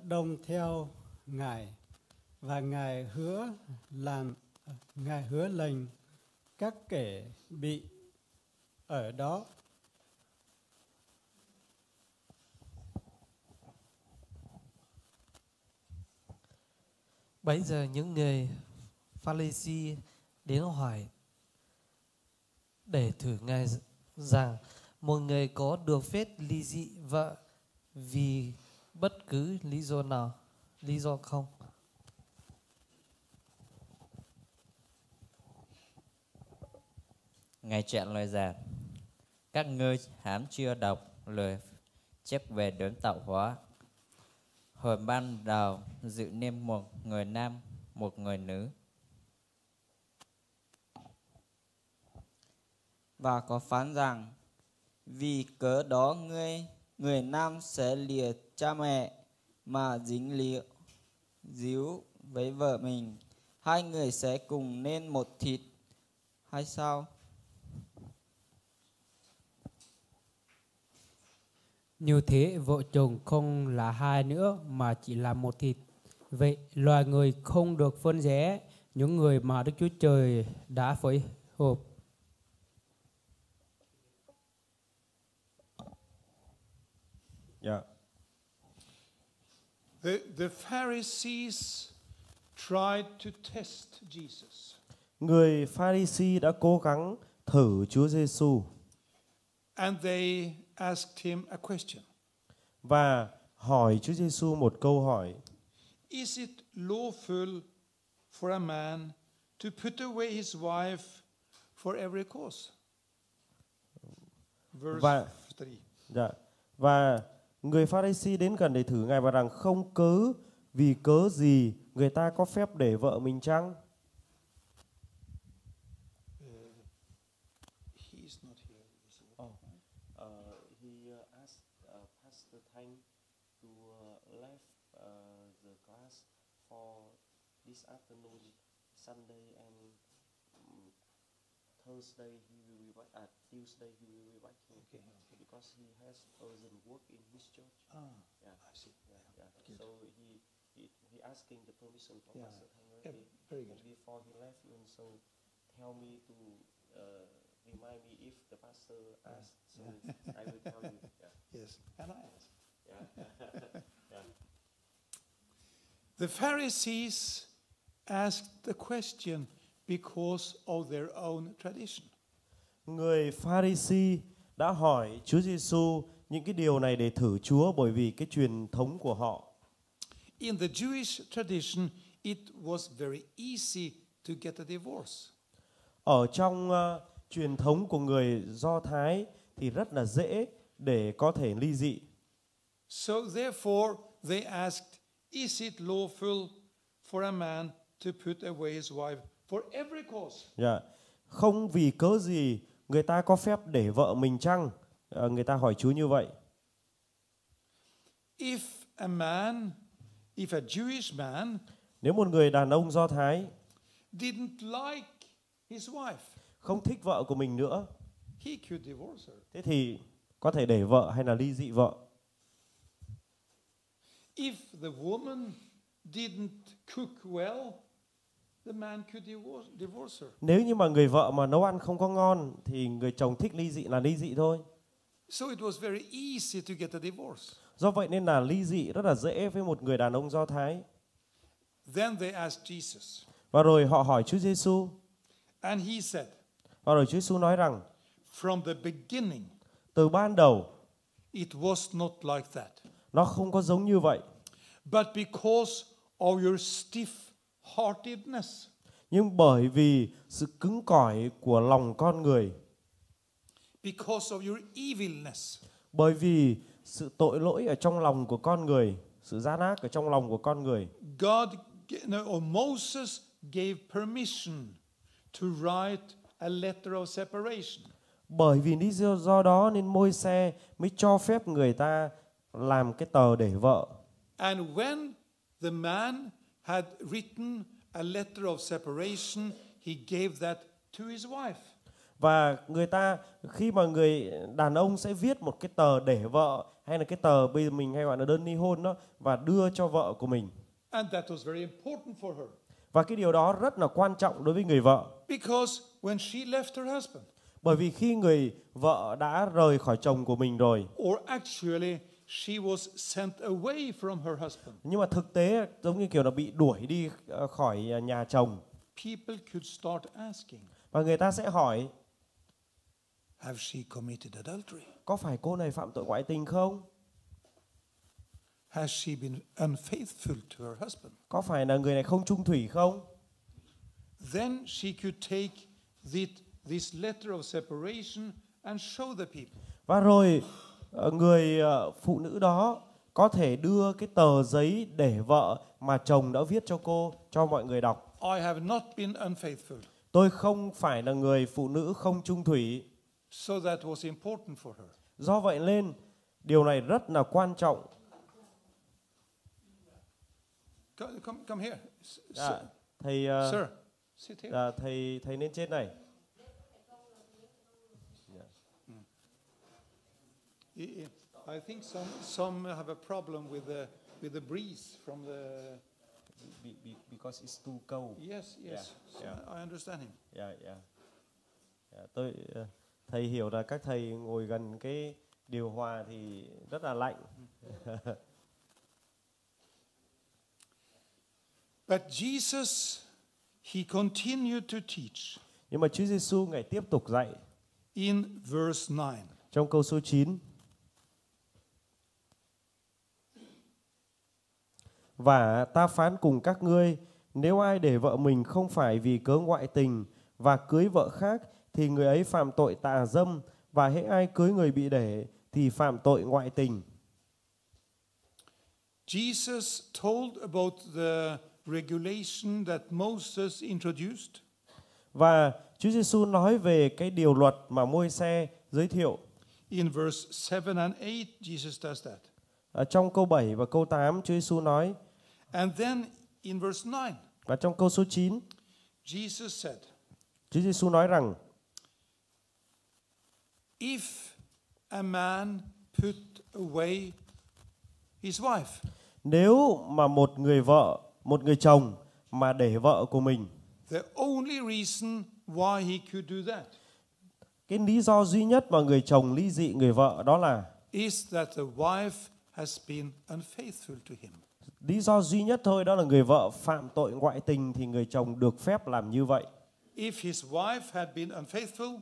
đông theo Ngài, và Ngài hứa lệnh các kẻ bị ở đó. Bấy giờ những người Pha-ri-si đến hỏi để thử Ngài rằng một người có được phép ly dị vợ vì bất cứ lý do không. Ngài chặn lời rằng: các ngươi hãm chưa đọc lời chép về đấng tạo hóa. Hồi ban đầu dự nên một người nam, một người nữ. Và có phán rằng: vì cớ đó người nam sẽ lìa cha mẹ mà díu với vợ mình, hai người sẽ cùng nên một thịt, hay sao? Như thế vợ chồng không là hai nữa mà chỉ là một thịt. Vậy loài người không được phân rẽ, những người mà Đức Chúa Trời đã phối hợp. Yeah. The Pharisees tried to test Jesus. Người Pha-ri-si đã cố gắng thử Chúa Giêsu And they asked him a question. và hỏi Chúa Giêsu một câu hỏi: Is it lawful for a man to put away his wife for every cause? Verse 3. Dạ. Và người Pha-ri-si đến gần để thử Ngài và rằng không vì cớ gì người ta có phép để vợ mình chăng? He's not here. He asked Pastor Thanh to leave the class for this afternoon, Sunday and Thursday. He will be back at Tuesday. He will be back here because he has urgent work in his church. I see. Yeah. So he asking the permission from Pastor Thanh. Very good. Before he left, he also tell me to remind me if the pastor asks. So I will tell you. Yeah. Yes, and I asked. Yeah. Yeah. The Pharisees asked the question because of their own tradition. Người Pha-ri-si đã hỏi Chúa Giêsu những cái điều này để thử Chúa bởi vì cái truyền thống của họ. In the Jewish tradition, it was very easy to get a divorce. Ở trong truyền thống của người Do Thái thì rất là dễ để có thể ly dị. So therefore they asked, is it lawful for a man to put away his wife for every cause? Yeah. Không vì cớ gì người ta có phép để vợ mình chăng? Người ta hỏi Chúa như vậy. If a Jewish man Nếu một người đàn ông Do Thái didn't like his wife, không thích vợ của mình nữa, he could divorce her. thế thì có thể để vợ hay là ly dị vợ. If the woman didn't cook well, the man could divorce her. Nếu như mà người vợ mà nấu ăn không có ngon thì người chồng thích ly dị là ly dị thôi. So it was very easy to get a divorce. Do vậy nên là ly dị rất là dễ với một người đàn ông Do Thái. Then they asked Jesus. Và rồi họ hỏi Chúa Giêsu. And he said, và rồi Chúa Giêsu nói rằng from the beginning, từ ban đầu it was not like that. Nó không có giống như vậy. But because of your stiff-heartedness, nhưng bởi vì sự cứng cỏi của lòng con người, because of your evilness, bởi vì sự tội lỗi ở trong lòng của con người, sự gian ác ở trong lòng của con người, Moses gave permission to write a letter of separation. Bởi vì lý do đó nên Môi-se mới cho phép người ta làm cái tờ để vợ. And when the man had written a letter of separation, he gave that to his wife. Và người ta khi mà người đàn ông sẽ viết một cái tờ để vợ hay là cái tờ bây giờ mình hay gọi là đơn ly hôn đó, và đưa cho vợ của mình. And that was very important for her. Và cái điều đó rất là quan trọng đối với người vợ. Because when she left her husband, Bởi vì khi người vợ đã rời khỏi chồng của mình rồi, or actually she was sent away from her husband, nhưng mà thực tế giống như kiểu là bị đuổi đi khỏi nhà chồng, people could start asking, và người ta sẽ hỏi, have she committed adultery? có phải cô này phạm tội ngoại tình không? Has she been unfaithful to her husband? Có phải là người này không trung thủy không? Then she could take this letter of separation and show the people. Và rồi người phụ nữ đó có thể đưa cái tờ giấy để vợ mà chồng đã viết cho cô cho mọi người đọc. I have not been unfaithful. Tôi không phải là người phụ nữ không trung thủy. So that was important for her. Do vậy nên điều này rất là quan trọng. Come here. Dạ, thầy Sir, sit here. thầy lên trên này. I think some have a problem with the breeze from the. Because it's too cold. Yes. Yeah, So yeah. I understand him. Tôi thầy hiểu là các thầy ngồi gần cái điều hòa thì rất là lạnh. But Jesus, he continued to teach Nhưng mà Chúa Giêsu ngài tiếp tục dạy in verse 9. trong câu số 9. Và ta phán cùng các ngươi, nếu ai để vợ mình không phải vì cớ ngoại tình và cưới vợ khác, thì người ấy phạm tội tà dâm, và hễ ai cưới người bị để thì phạm tội ngoại tình. Jesus told about the regulation that Moses introduced. Và Chúa Giêsu nói về cái điều luật mà Môi-se giới thiệu. In verse 7 and 8, Jesus does that. Ở trong câu 7 và câu 8, Chúa Giêsu nói. And then in verse 9, Và trong câu số 9, Jesus said, Chúa Giêsu nói rằng, if a man put away his wife, nếu mà một người chồng mà để vợ của mình, the only reason why he could do that cái lý do duy nhất mà người chồng ly dị người vợ đó là is that the wife has been unfaithful to him. lý do duy nhất thôi, đó là người vợ phạm tội ngoại tình thì người chồng được phép làm như vậy. If his wife had been unfaithful,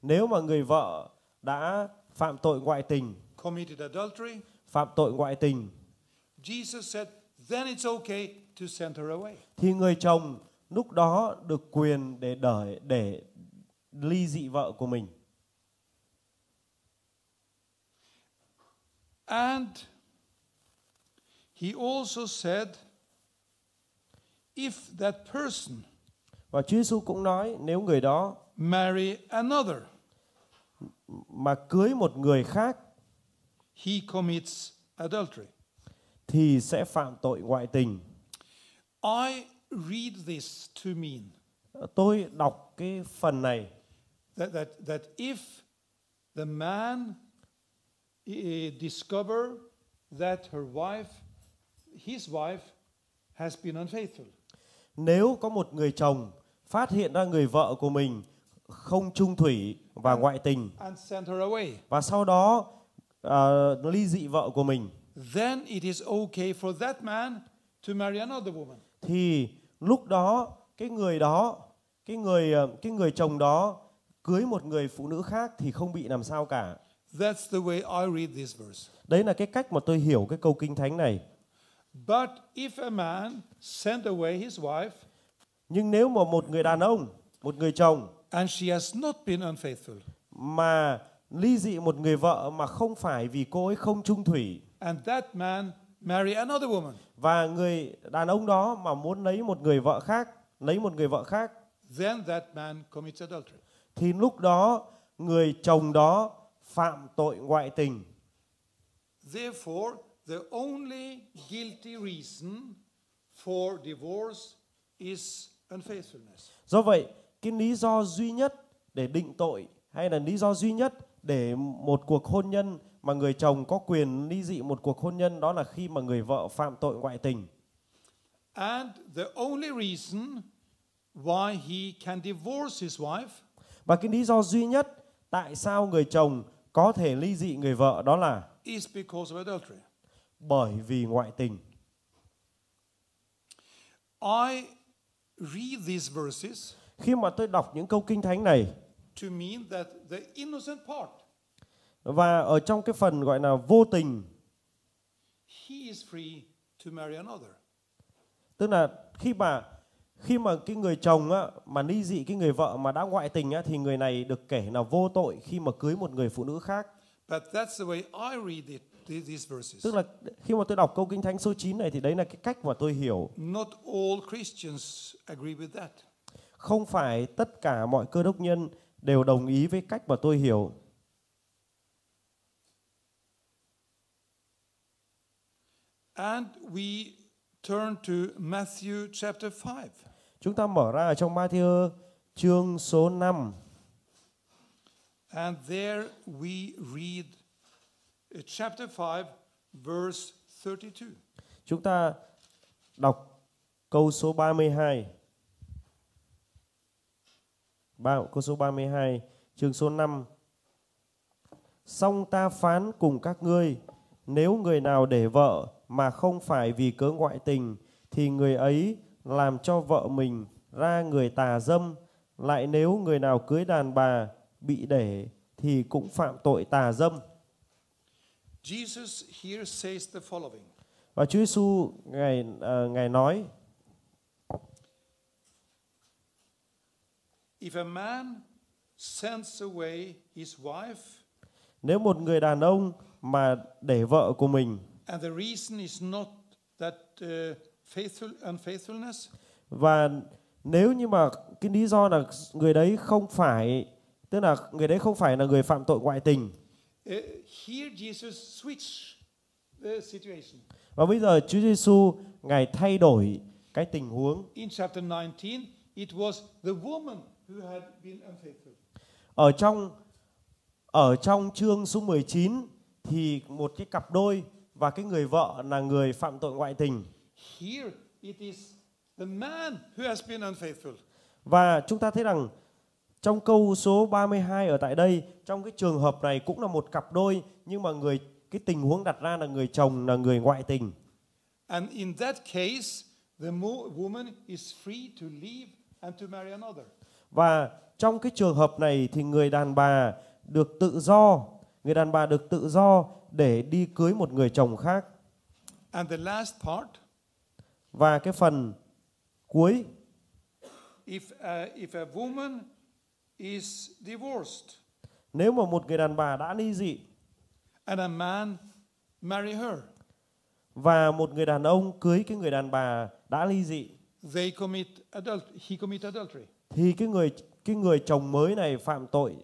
Nếu mà người vợ đã phạm tội ngoại tình, committed adultery, phạm tội ngoại tình, Jesus said, then it's okay to send her away. thì người chồng lúc đó được quyền để ly dị vợ của mình. And he also said, if that person Và Chúa Giêsu cũng nói, nếu người đó marry another, mà cưới một người khác he commits adultery. thì sẽ phạm tội ngoại tình. I read this to mean Tôi đọc cái phần này that if the man discover that his wife has been unfaithful, nếu có một người chồng phát hiện ra người vợ của mình không trung thủy và ngoại tình, and send her away, và sau đó ly dị vợ của mình, then it is okay for that man to marry another woman. thì lúc đó cái người chồng đó cưới một người phụ nữ khác thì không bị làm sao cả. That's the way I read this verse. Đấy là cái cách mà tôi hiểu cái câu kinh thánh này. But if a man sent away his wife Nhưng nếu mà một người đàn ông, một người chồng and she has not been unfaithful, mà ly dị một người vợ mà không phải vì cô ấy không trung thủy, and that man marry another woman, và người đàn ông đó mà muốn lấy một người vợ khác, then that man commits adultery. thì lúc đó người chồng đó phạm tội ngoại tình. Therefore, the only guilty reason for divorce is unfaithfulness. Do vậy, cái lý do duy nhất để định tội hay là lý do duy nhất để một cuộc hôn nhân mà người chồng có quyền ly dị một cuộc hôn nhân đó là khi mà người vợ phạm tội ngoại tình. And the only reason why he can divorce his wife Và cái lý do duy nhất tại sao người chồng có thể ly dị người vợ đó là is because of adultery. bởi vì ngoại tình. I read these verses Khi mà tôi đọc những câu kinh thánh này to mean that the innocent part, và ở trong cái phần gọi là vô tình, he is free to marry another. tức là khi mà cái người chồng á, mà ly dị cái người vợ mà đã ngoại tình á, thì người này được kể là vô tội khi mà cưới một người phụ nữ khác. But that's the way I read it, these verses. Tức là khi mà tôi đọc câu kinh thánh số 9 này thì đấy là cái cách mà tôi hiểu. Not all Christians agree with that. Không phải tất cả mọi cơ đốc nhân đều đồng ý với cách mà tôi hiểu. And we turn to Matthew chapter 5. Chúng ta mở ra ở trong Ma-thi-ơ chương số 5. And there we read chapter 5, verse 32. Chúng ta đọc câu số 32. Câu số 32, chương số 5. Song ta phán cùng các ngươi, nếu người nào để vợ mà không phải vì cớ ngoại tình, thì người ấy làm cho vợ mình ra người tà dâm. Lại nếu người nào cưới đàn bà bị để, thì cũng phạm tội tà dâm. Jesus here says the following. Và Chúa Giêsu ngài nói: If a man sends away his wife, nếu một người đàn ông mà để vợ của mình, and the reason is not that unfaithfulness, và nếu như mà cái lý do là người đấy không phải, tức là người đấy không phải là người phạm tội ngoại tình. Here Jesus switched the situation. Và bây giờ Chúa Giêsu ngài thay đổi cái tình huống. In chapter 19, it was the woman who had been unfaithful. Ở trong chương số 19 thì một cái cặp đôi và cái người vợ là người phạm tội ngoại tình. Here it is the man who has been unfaithful. Và chúng ta thấy rằng trong câu số 32 ở tại đây, trong cái trường hợp này cũng là một cặp đôi, nhưng mà cái tình huống đặt ra là người chồng là người ngoại tình. And in that case, the woman is free to leave and to marry another. Và trong cái trường hợp này thì người đàn bà được tự do để đi cưới một người chồng khác. And the last part, và cái phần cuối, if a woman is divorced nếu mà một người đàn bà đã ly dị and a man marry her, và một người đàn ông cưới cái người đàn bà đã ly dị, he commit adultery. thì cái người chồng mới này phạm tội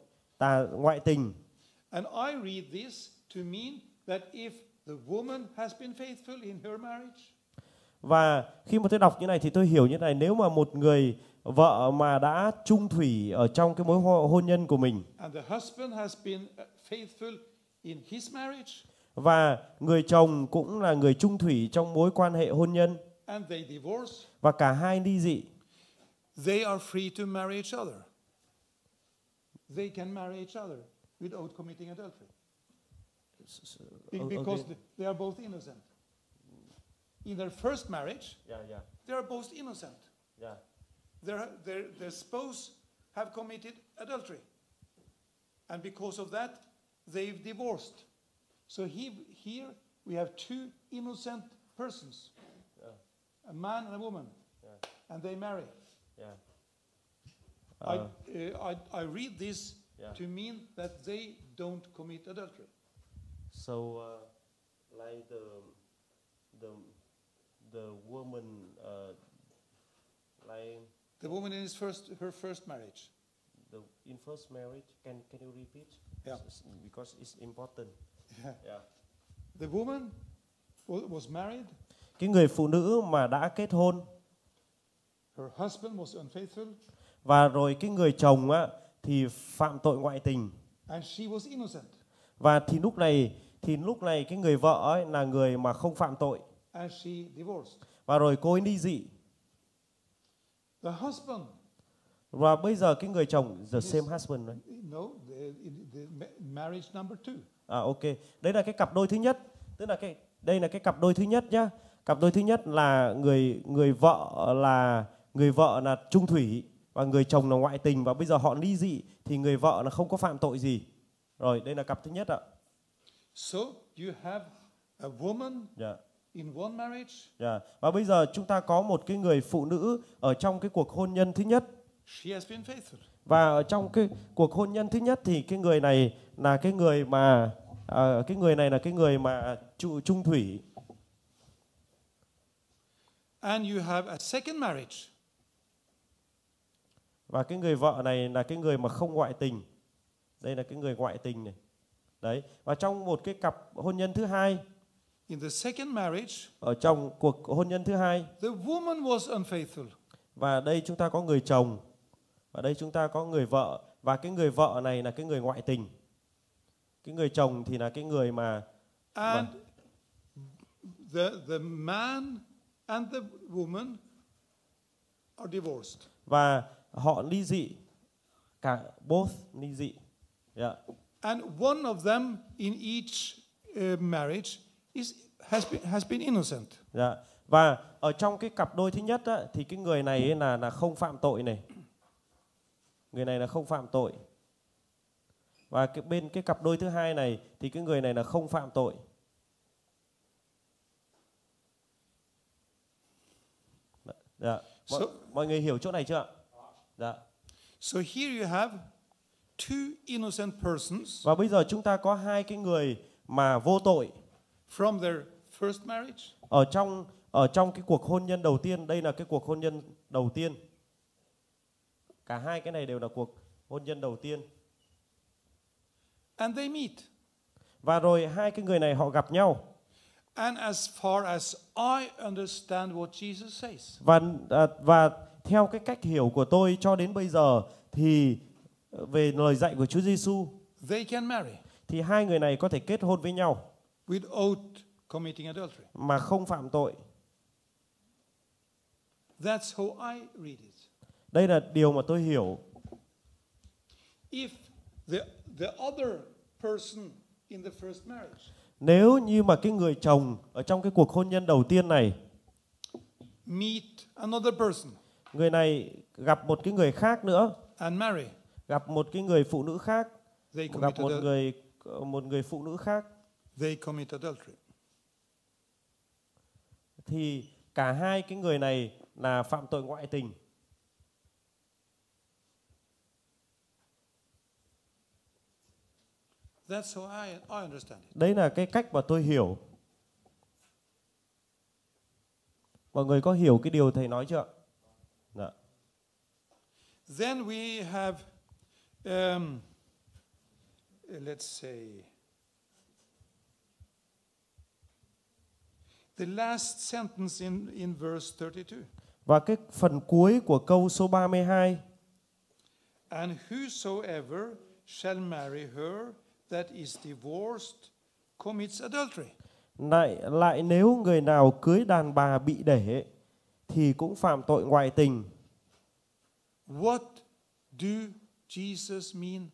ngoại tình. And I read this to mean that if the woman has been faithful in her marriage, Và khi mà tôi đọc như này thì tôi hiểu như này: nếu mà một người vợ mà đã trung thủy ở trong cái mối hôn nhân của mình, and the husband has been faithful in his marriage, và người chồng cũng là người trung thủy trong mối quan hệ hôn nhân, and they divorce, và cả hai ly dị, they are free to marry each other. They can marry each other without committing adultery. Because they are both innocent. In their first marriage, they are both innocent. Their spouse have committed adultery. And because of that, they've divorced. So here we have two innocent persons, a man and a woman, and they marry. I read this to mean that they don't commit adultery. So, like the woman, like the woman in her first marriage. In first marriage, can you repeat? Yeah. Because it's important. Yeah. The woman was married. Cái người phụ nữ mà đã kết hôn, her husband was unfaithful. Và rồi cái người chồng á thì phạm tội ngoại tình. And she was innocent. Và thì lúc này cái người vợ ấy là người mà không phạm tội. and she divorced. Và rồi cô ấy ly dị. The husband, Và bây giờ cái người chồng, the same husband, right? no, the marriage number 2. Ok, đấy là cái cặp đôi thứ nhất, tức là đây là cái cặp đôi thứ nhất nhá. Cặp đôi thứ nhất là người vợ là trung thủy và người chồng là ngoại tình, và bây giờ họ ly dị thì người vợ là không có phạm tội gì. Rồi, đây là cặp thứ nhất ạ. So you have a woman Yeah. in one marriage. Yeah. Và bây giờ chúng ta có một cái người phụ nữ ở trong cái cuộc hôn nhân thứ nhất. She has been faithful. Và ở trong cái cuộc hôn nhân thứ nhất thì cái người này là cái người mà trung thủy. And you have a second marriage. Và cái người vợ này là cái người mà không ngoại tình. Đây là cái người ngoại tình này. Đấy. Và trong một cái cặp hôn nhân thứ hai, In the second marriage, ở trong cuộc hôn nhân thứ hai, the woman was unfaithful. và đây chúng ta có người chồng, và đây chúng ta có người vợ, và cái người vợ này là cái người ngoại tình. Cái người chồng thì là cái người mà And the man and the woman are divorced. và họ ly dị, cả both ly dị. Yeah. And one of them in each marriage has been innocent. Yeah. Và ở trong cái cặp đôi thứ nhất á, thì cái người này ấy là không phạm tội này. Người này là không phạm tội. Và bên cái cặp đôi thứ hai này thì cái người này là không phạm tội. Dạ. Mọi người hiểu chỗ này chưa ạ? Dạ. So here you have two innocent persons Và bây giờ chúng ta có hai cái người mà vô tội from their first marriage. Ở trong cái cuộc hôn nhân đầu tiên. Đây là cái cuộc hôn nhân đầu tiên. Cả hai cái này đều là cuộc hôn nhân đầu tiên. And they meet. Và rồi hai cái người này họ gặp nhau. And as far as I understand what Jesus says, Và theo cái cách hiểu của tôi cho đến bây giờ thì về lời dạy của Chúa Giêsu, they can marry thì hai người này có thể kết hôn với nhau without committing adultery. mà không phạm tội. That's how I read it. Đây là điều mà tôi hiểu. If the other person in the first marriage Nếu như mà cái người chồng ở trong cái cuộc hôn nhân đầu tiên này meet another person người này gặp một cái người khác nữa, and marry, gặp một cái người phụ nữ khác, they gặp commit một người phụ nữ khác, they commit adultery. thì cả hai cái người này là phạm tội ngoại tình. That's how I understand it. Đấy là cái cách mà tôi hiểu. Mọi người có hiểu cái điều thầy nói chưa ạ? Dạ. Then we have, let's say, the last sentence in verse 32. Và cái phần cuối của câu số 32. And whosoever shall marry her that is divorced commits adultery. Lại nếu người nào cưới đàn bà bị để thì cũng phạm tội ngoại tình. What do Jesus mean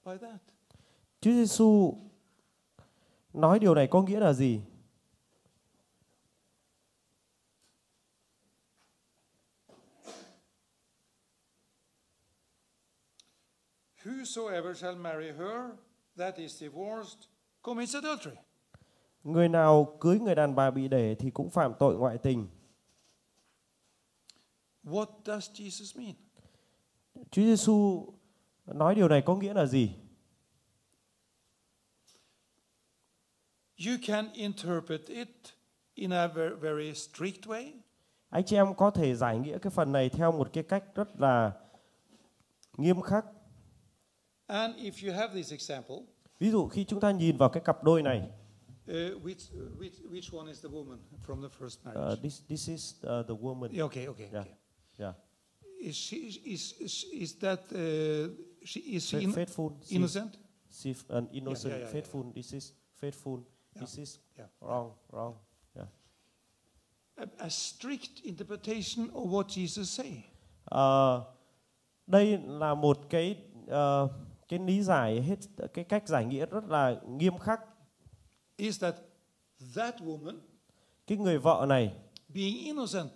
by that? Chúa Giêsu nói điều này có nghĩa là gì? Whosoever shall marry her that is divorced commits adultery. Người nào cưới người đàn bà bị để thì cũng phạm tội ngoại tình. What does Jesus mean? Chúa Giêsu nói điều này có nghĩa là gì? You can interpret it in a very strict way. Anh chị em có thể giải nghĩa cái phần này theo một cái cách rất là nghiêm khắc. And if you have this example, Ví dụ khi chúng ta nhìn vào cái cặp đôi này, which one is the woman from the first marriage? this is the woman. Okay. Yeah. Is that she is Faithful. innocent? an innocent, yeah. faithful. This is faithful. This is wrong. Yeah. A strict interpretation of what Jesus say. Đây là một cái lý giải hết, cái cách giải nghĩa rất là nghiêm khắc. Is that woman, cái người vợ này being innocent,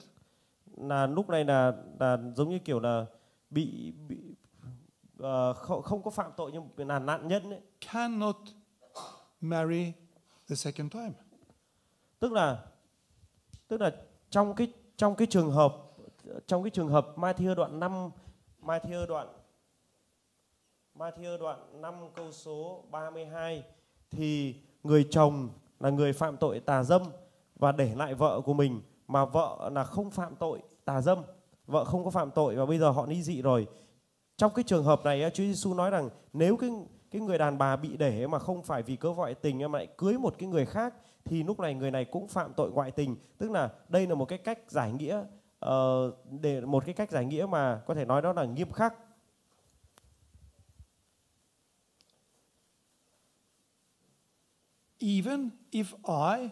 là lúc này là giống như kiểu là bị không có phạm tội nhưng là nạn nhân ấy. cannot marry the second time. Tức là trong cái trường hợp Matthew đoạn 5 câu số 32 thì người chồng là người phạm tội tà dâm và để lại vợ của mình, mà vợ là không phạm tội tà dâm, vợ không có phạm tội và bây giờ họ ly dị rồi. Trong cái trường hợp này Chúa Giêsu nói rằng nếu cái người đàn bà bị để mà không phải vì cớ ngoại tình mà lại cưới một cái người khác thì lúc này người này cũng phạm tội ngoại tình. Tức là đây là một cái cách giải nghĩa, một cái cách giải nghĩa mà có thể nói đó là nghiêm khắc. Even if I,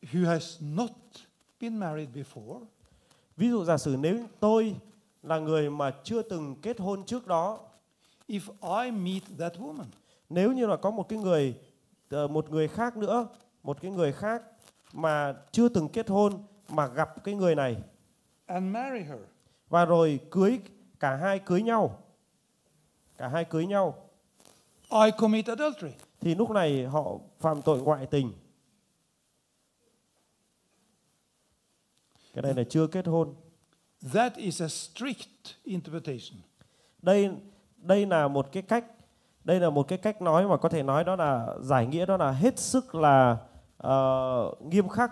who has not been married before, Ví dụ giả sử nếu tôi là người mà chưa từng kết hôn trước đó, if I meet that woman, nếu như là có một người khác nữa, một cái người khác mà chưa từng kết hôn mà gặp cái người này and marry her, và rồi cả hai cưới nhau, I commit adultery. thì lúc này họ phạm tội ngoại tình. Cái này là chưa kết hôn. That is a strict interpretation. Đây là một cái cách nói mà có thể nói đó là giải nghĩa, đó là hết sức là nghiêm khắc.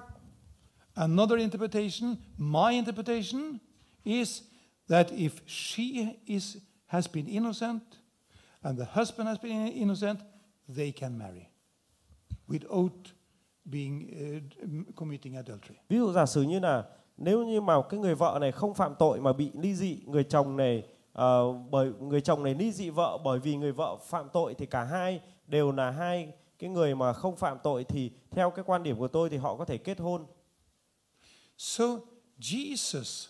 Another interpretation, my interpretation, is that if she has been innocent and the husband has been innocent, they can marry without committing adultery. Ví dụ giả sử như là nếu như mà cái người vợ này không phạm tội mà bị ly dị, người chồng này ly dị vợ bởi vì người vợ phạm tội, thì cả hai đều là hai cái người mà không phạm tội, thì theo cái quan điểm của tôi thì họ có thể kết hôn. So Jesus,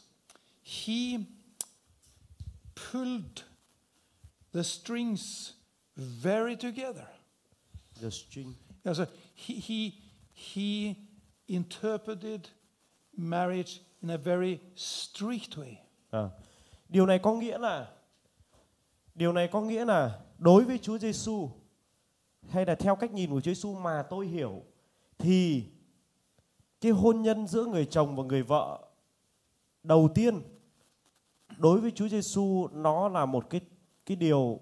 he pulled the strings very together. The string. So he interpreted marriage in a very strict way. Điều này có nghĩa là đối với Chúa Giêsu, hay là theo cách nhìn của Chúa Giêsu mà tôi hiểu, thì cái hôn nhân giữa người chồng và người vợ đầu tiên đối với Chúa Giêsu nó là một cái điều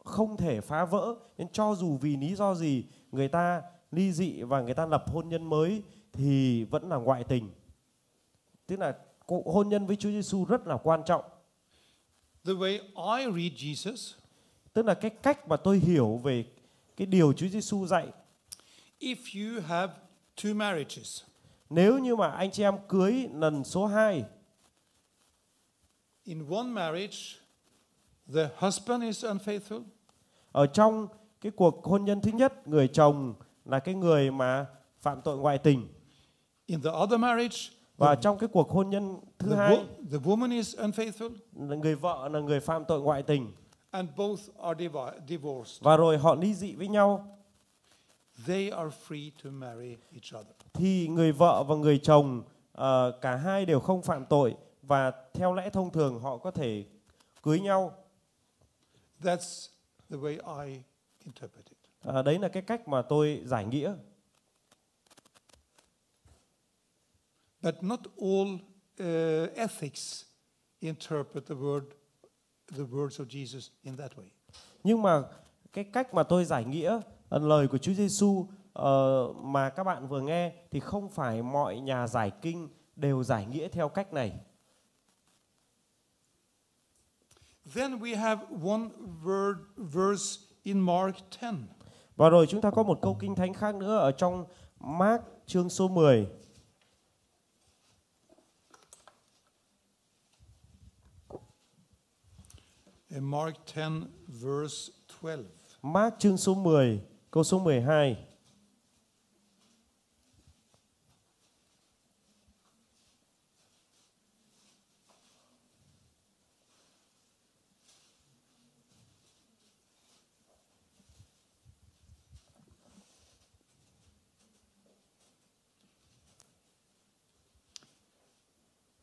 không thể phá vỡ. Nên cho dù vì lý do gì người ta ly dị và người ta lập hôn nhân mới thì vẫn là ngoại tình. Tức là hôn nhân với Chúa Giêsu rất là quan trọng. The way I read Jesus, tức là cái cách mà tôi hiểu về cái điều Chúa Giêsu dạy. If you have two marriages, nếu như mà anh chị em cưới lần số 2, in one marriage the husband is unfaithful, ở trong cái cuộc hôn nhân thứ nhất, người chồng là cái người mà phạm tội ngoại tình. In the other marriage, và trong cái cuộc hôn nhân thứ hai, the woman is unfaithful, người vợ là người phạm tội ngoại tình. And both are divorced. Và rồi họ ly dị với nhau. They are free to marry each other. Thì người vợ và người chồng cả hai đều không phạm tội và theo lẽ thông thường họ có thể cưới nhau. That's the way I interpret it. Đấy là cái cách mà tôi giải nghĩa. But not all ethics interpret the words of Jesus in that way. Nhưng mà cái cách mà tôi giải nghĩa lời của Chúa Giêsu mà các bạn vừa nghe thì không phải mọi nhà giải kinh đều giải nghĩa theo cách này. Then we have one verse in Mark 10. Và rồi chúng ta có một câu kinh thánh khác nữa ở trong Mark chương số 10. In Mark 10 verse 12. Mark chương số 10, câu số 12.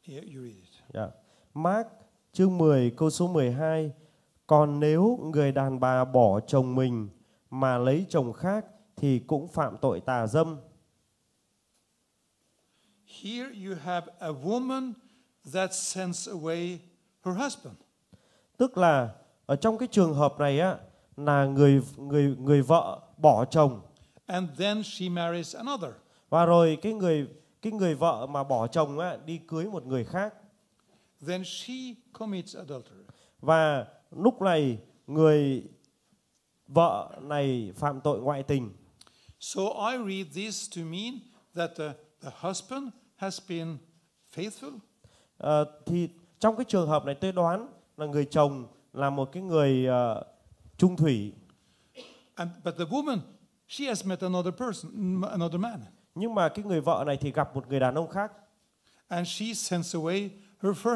Here, you read it. Dạ. Mark chương 10 câu số 12. Còn nếu người đàn bà bỏ chồng mình mà lấy chồng khác thì cũng phạm tội tà dâm. Here you have a woman that sends away her husband. Tức là ở trong cái trường hợp này á là người vợ bỏ chồng And then she marries another. và rồi cái người vợ mà bỏ chồng á đi cưới một người khác Then she commits adultery. và lúc này người vợ này phạm tội ngoại tình. So I read this to mean that the husband has been faithful. Thì trong cái trường hợp này tôi đoán là người chồng là một cái người trung thủy. But the woman, she has met another person, another man. Nhưng mà cái người vợ này thì gặp một người đàn ông khác. And she sends away her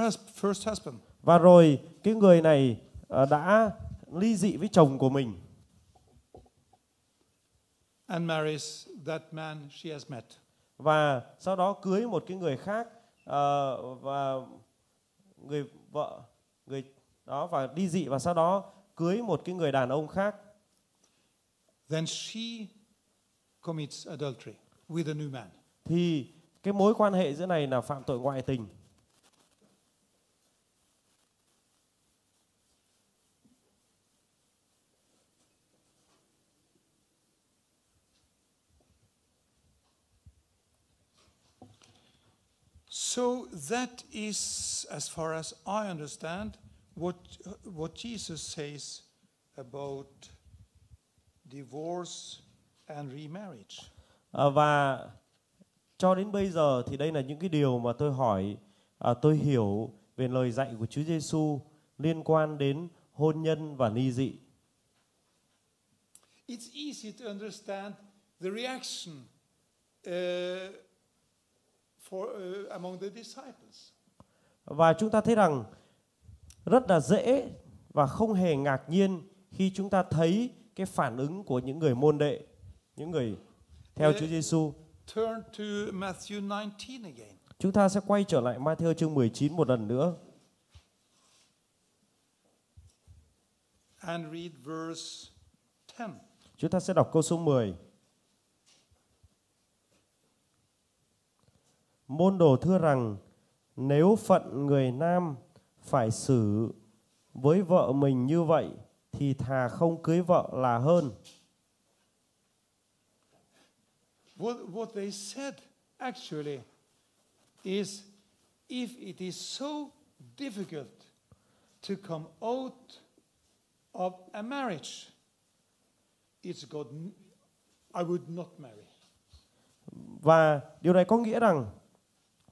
first husband. Và rồi cái người này đã ly dị với chồng của mình. And marries that man she has met. Và sau đó cưới một cái người khác và người vợ người đó và đi dị và sau đó cưới một cái người đàn ông khác. Then she commits adultery with a new man. Thì cái mối quan hệ giữa này là phạm tội ngoại tình. So that is, as far as I understand, what Jesus says about divorce and remarriage. Và cho đến bây giờ thì đây là những cái điều mà tôi hỏi, tôi hiểu về lời dạy của Chúa Giêsu liên quan đến hôn nhân và ly dị. It's easy to understand the reaction among the disciples. Và chúng ta thấy rằng rất là dễ và không hề ngạc nhiên khi chúng ta thấy cái phản ứng của những người môn đệ, những người theo Chúa Giêsu. Turn to Matthew 19 again. Chúng ta sẽ quay trở lại Ma-thi-ơ chương 19 một lần nữa. And read verse 10. Chúng ta sẽ đọc câu số 10. Môn đồ thưa rằng nếu phận người nam phải xử với vợ mình như vậy thì thà không cưới vợ là hơn. What they said actually is, if it is so difficult to come out of a marriage, it's God, I would not marry. Và điều này có nghĩa rằng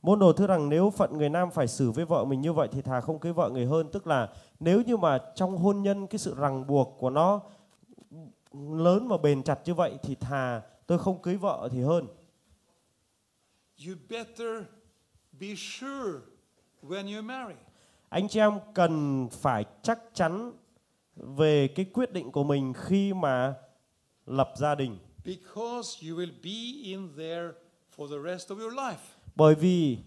môn đồ thưa rằng nếu phận người nam phải xử với vợ mình như vậy thì thà không cưới vợ người hơn. Tức là nếu như mà trong hôn nhân cái sự ràng buộc của nó lớn và bền chặt như vậy thì thà tôi không cưới vợ thì hơn. You better be sure when you marry. Anh chị em cần phải chắc chắn về cái quyết định của mình khi mà lập gia đình. Because you will be in there for the rest of your life. Bởi vì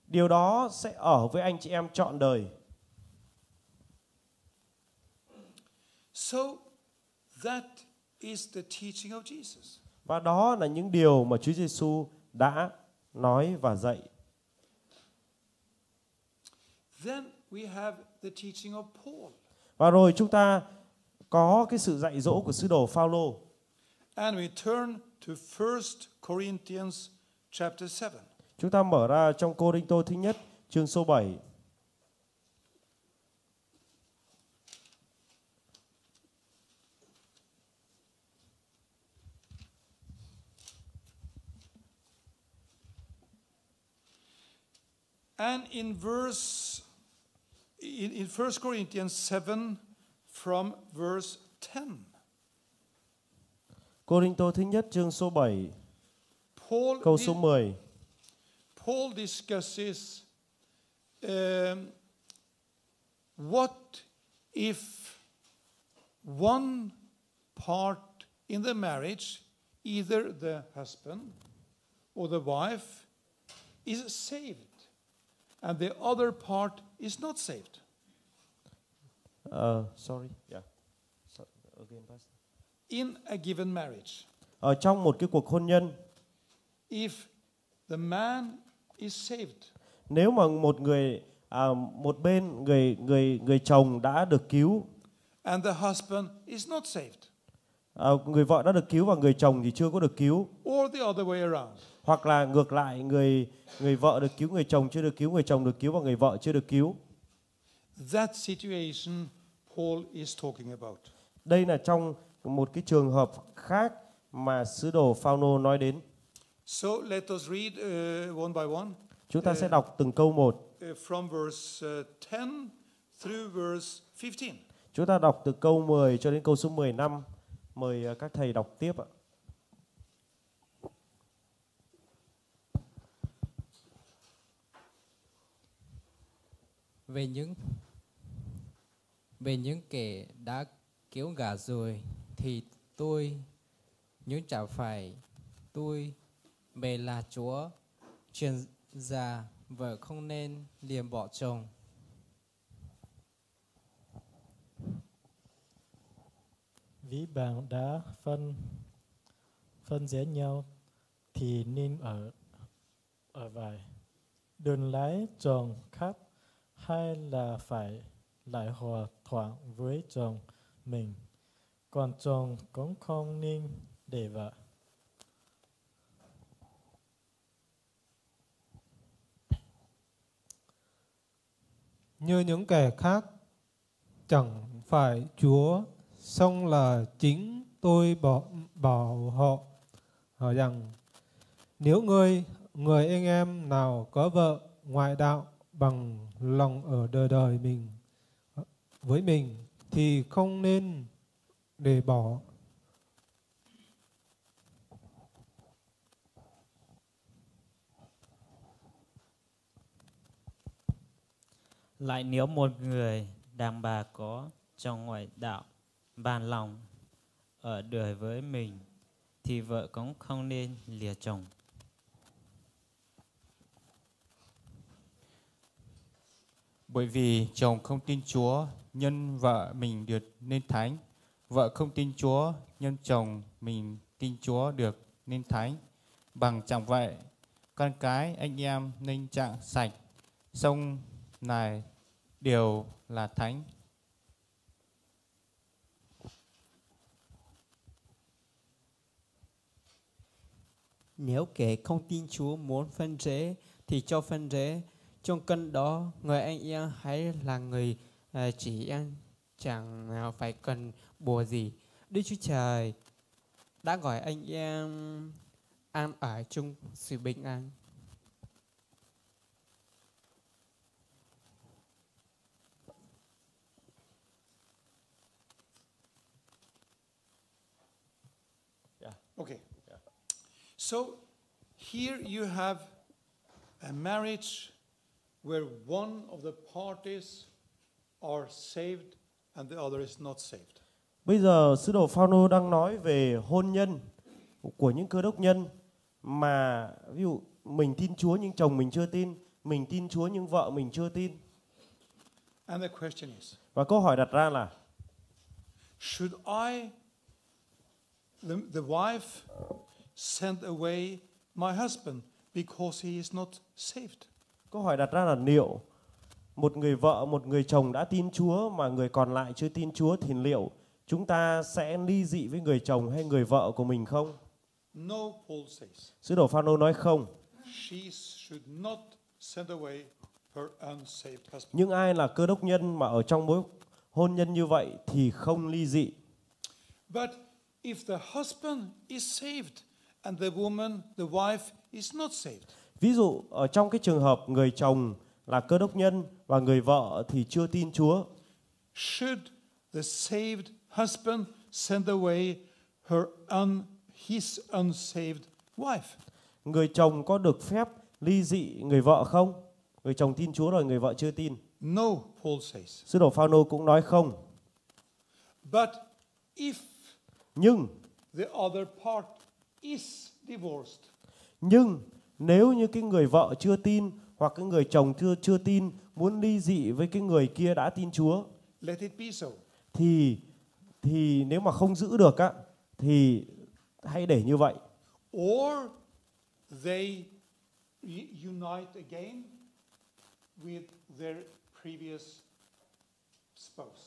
điều đó sẽ ở với anh chị em trọn đời. So that is the teaching of Jesus. Và đó là những điều mà Chúa Giêsu đã nói và dạy. Then we have the teaching of Paul. Và rồi chúng ta có cái sự dạy dỗ của sứ đồ Phao-lô. And we turn to 1 Corinthians chapter 7. Chúng ta mở ra trong Cô-rinh-tô thứ nhất chương số 7. And in 1 Corinthians 7 from verse 10. Cô-rinh-tô thứ nhất chương số 7 câu số 10. Paul discusses what if one part in the marriage, either the husband or the wife, is saved and the other part is not saved. Sorry. Yeah. Again, Pastor. In a given marriage, Ở trong một cái cuộc hôn nhân, if the man is saved, nếu mà một bên người chồng đã được cứu, and the husband is not saved, người vợ đã được cứu và người chồng thì chưa có được cứu, or the other way around, hoặc là ngược lại, người vợ được cứu, người chồng chưa được cứu, người chồng được cứu và người vợ chưa được cứu. that situation Paul is talking about. Đây là trong một cái trường hợp khác mà sứ đồ Phao-nô nói đến. So let us read one by one. Chúng ta sẽ đọc từng câu một. From verse 10 through verse 15. Chúng ta đọc từ câu 10 cho đến câu số 15. Mời các thầy đọc tiếp ạ. Về những kẻ đã kéo gả rồi thì nhưng chả phải tôi bề là Chúa truyền già vợ không nên liền bỏ chồng. Vì bạn đã phân rẽ nhau thì nên ở vài. Đừng lấy chồng khác hay là phải lại hòa thuận với chồng mình. Còn chồng cũng không nên để vợ. Như những kẻ khác, chẳng phải Chúa, song là chính tôi bảo họ rằng nếu người anh em nào có vợ ngoại đạo bằng lòng ở đời mình với mình thì không nên để bỏ. Lại nếu một người đàn bà có chồng ngoại đạo bàn lòng ở đời với mình thì vợ cũng không nên lìa chồng. Bởi vì chồng không tin Chúa nhân vợ mình được nên thánh, vợ không tin Chúa nhân chồng mình tin Chúa được nên thánh. Bằng chẳng vậy, con cái anh em nên trạng sạch, song này đều là thánh. Nếu kẻ không tin Chúa muốn phân rẽ thì cho phân rẽ. Trong cân đó, người anh em hãy là người chỉ ăn, chẳng phải cần bùa gì. Đức Chúa Trời đã gọi anh em ăn ở chung sự bình an. Okay. So here you have a marriage where one of the parties are saved and the other is not saved. Bây giờ sứ đồ Phao-nô đang nói về hôn nhân của những cơ đốc nhân mà ví dụ mình tin Chúa nhưng chồng mình chưa tin, mình tin Chúa nhưng vợ mình chưa tin. And the question is, và câu hỏi đặt ra là should the wife send away my husband because he is not saved? Câu hỏi đặt ra là liệu một người vợ, một người chồng đã tin Chúa mà người còn lại chưa tin Chúa thì liệu chúng ta sẽ ly dị với người chồng hay người vợ của mình không? No, Paul says. Sứ đồ Phao-nô nói không. She should not send away her unsaved husband. Những ai là cơ đốc nhân mà ở trong mối hôn nhân như vậy thì không ly dị. But if the husband is saved and the wife is not saved. Ví dụ ở trong cái trường hợp người chồng là cơ đốc nhân và người vợ thì chưa tin Chúa. Should the saved husband send away his unsaved wife. Người chồng có được phép ly dị người vợ không? Người chồng tin Chúa rồi, người vợ chưa tin. No, Paul says. Sứ đồ Phao-nô cũng nói không. But if Nhưng the other part is divorced, nếu như cái người vợ chưa tin hoặc cái người chồng chưa tin muốn ly dị với cái người kia đã tin Chúa, let it be so. thì nếu mà không giữ được á thì hãy để như vậy. Or they unite again with their previous spouse.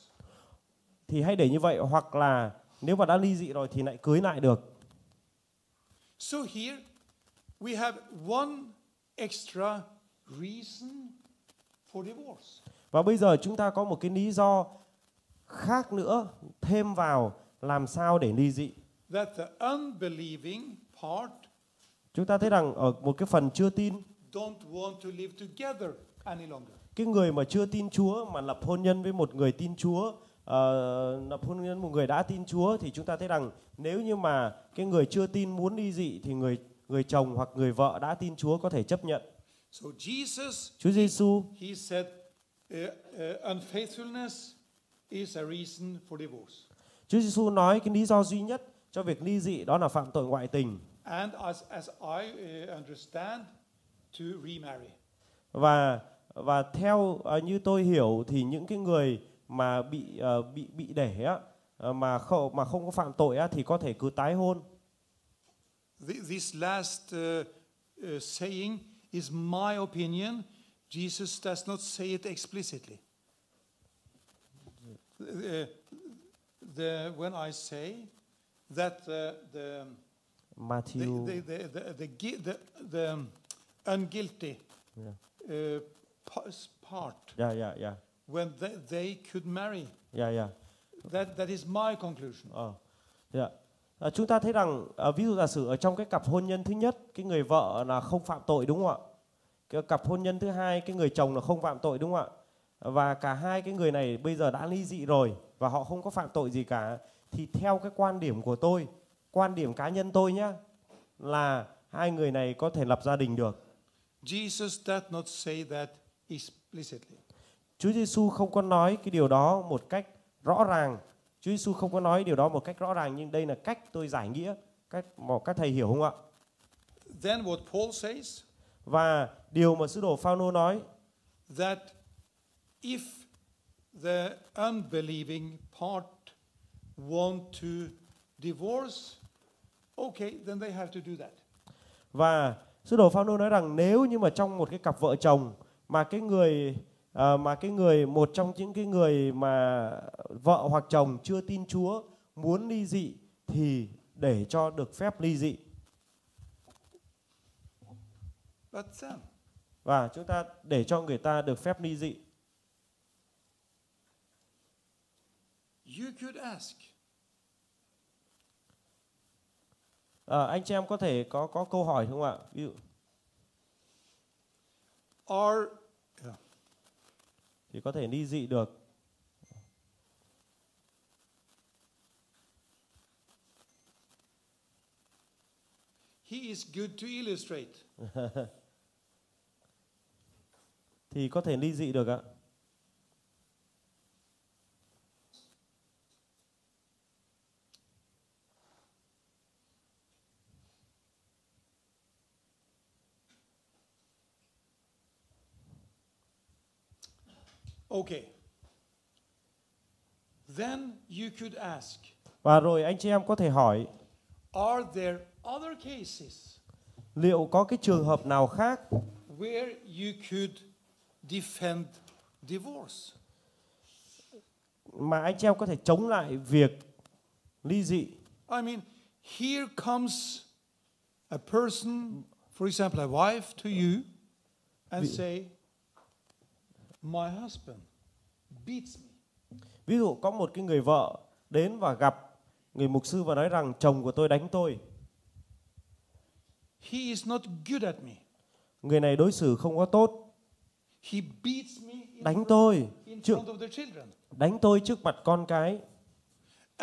Thì hãy để như vậy, hoặc là nếu mà đã ly dị rồi thì lại cưới lại được. So here we have one extra reason for divorce. Và bây giờ chúng ta có một cái lý do khác nữa thêm vào làm sao để ly dị. That the unbelieving part Chúng ta thấy rằng ở một cái phần chưa tin, don't want to live together any longer. cái người mà chưa tin Chúa mà lập hôn nhân với một người tin Chúa, lập hôn nhân một người đã tin Chúa, thì chúng ta thấy rằng nếu như mà cái người chưa tin muốn ly dị thì người chồng hoặc người vợ đã tin Chúa có thể chấp nhận. So Jesus, Chúa Giêsu he said, unfaithfulness is a reason for divorce. Chúa Giêsu nói cái lý do duy nhất cho việc ly dị đó là phạm tội ngoại tình. And as I understand, to remarry. Và theo như tôi hiểu thì những cái người mà bị để á, mà không có phạm tội á, thì có thể cứ tái hôn. This last saying is my opinion. Jesus does not say it explicitly. When I say that the Matthew, the unguilty part, when they could marry, that is my conclusion. Chúng ta thấy rằng ví dụ giả sử ở trong cái cặp hôn nhân thứ nhất, cái người vợ là không phạm tội, đúng không ạ? Cái cặp hôn nhân thứ hai, cái người chồng là không phạm tội, đúng không ạ? Và cả hai cái người này bây giờ đã ly dị rồi và họ không có phạm tội gì cả, thì theo cái quan điểm của tôi, quan điểm cá nhân tôi nhá, là hai người này có thể lập gia đình được. Jesus does not say that explicitly. Chúa Giêsu không có nói cái điều đó một cách rõ ràng. Chúa Giêsu không có nói điều đó một cách rõ ràng, nhưng đây là cách tôi giải nghĩa, các thầy hiểu không ạ? Then what Paul says, và điều mà sứ đồ Phao-nô nói, that if the unbelieving part want to divorce, okay, then they have to do that. Và sứ đồ Phao-nô nói rằng nếu như mà trong một cái cặp vợ chồng mà cái người một trong những cái người mà vợ hoặc chồng chưa tin Chúa muốn ly dị thì để cho được phép ly dị. Và chúng ta để cho người ta được phép ly dị. You could ask. Anh chị em có thể có câu hỏi không ạ? Ví dụ. Thì có thể ly dị được. He is good to illustrate. Thì có thể ly dị được ạ. Okay. Then you could ask. Và rồi anh chị em có thể hỏi, are there other cases? Liệu có cái trường hợp nào khác where you could defend divorce? Mà anh chị em có thể chống lại việc ly dị? I mean, here comes a person, for example, a wife to you, and say, my husband beats me. Ví dụ có một cái người vợ đến và gặp người mục sư và nói rằng chồng của tôi đánh tôi. He is not good at me. Người này đối xử không có tốt. He beats me đánh tôi in trước, front of the children. Đánh tôi trước mặt con cái.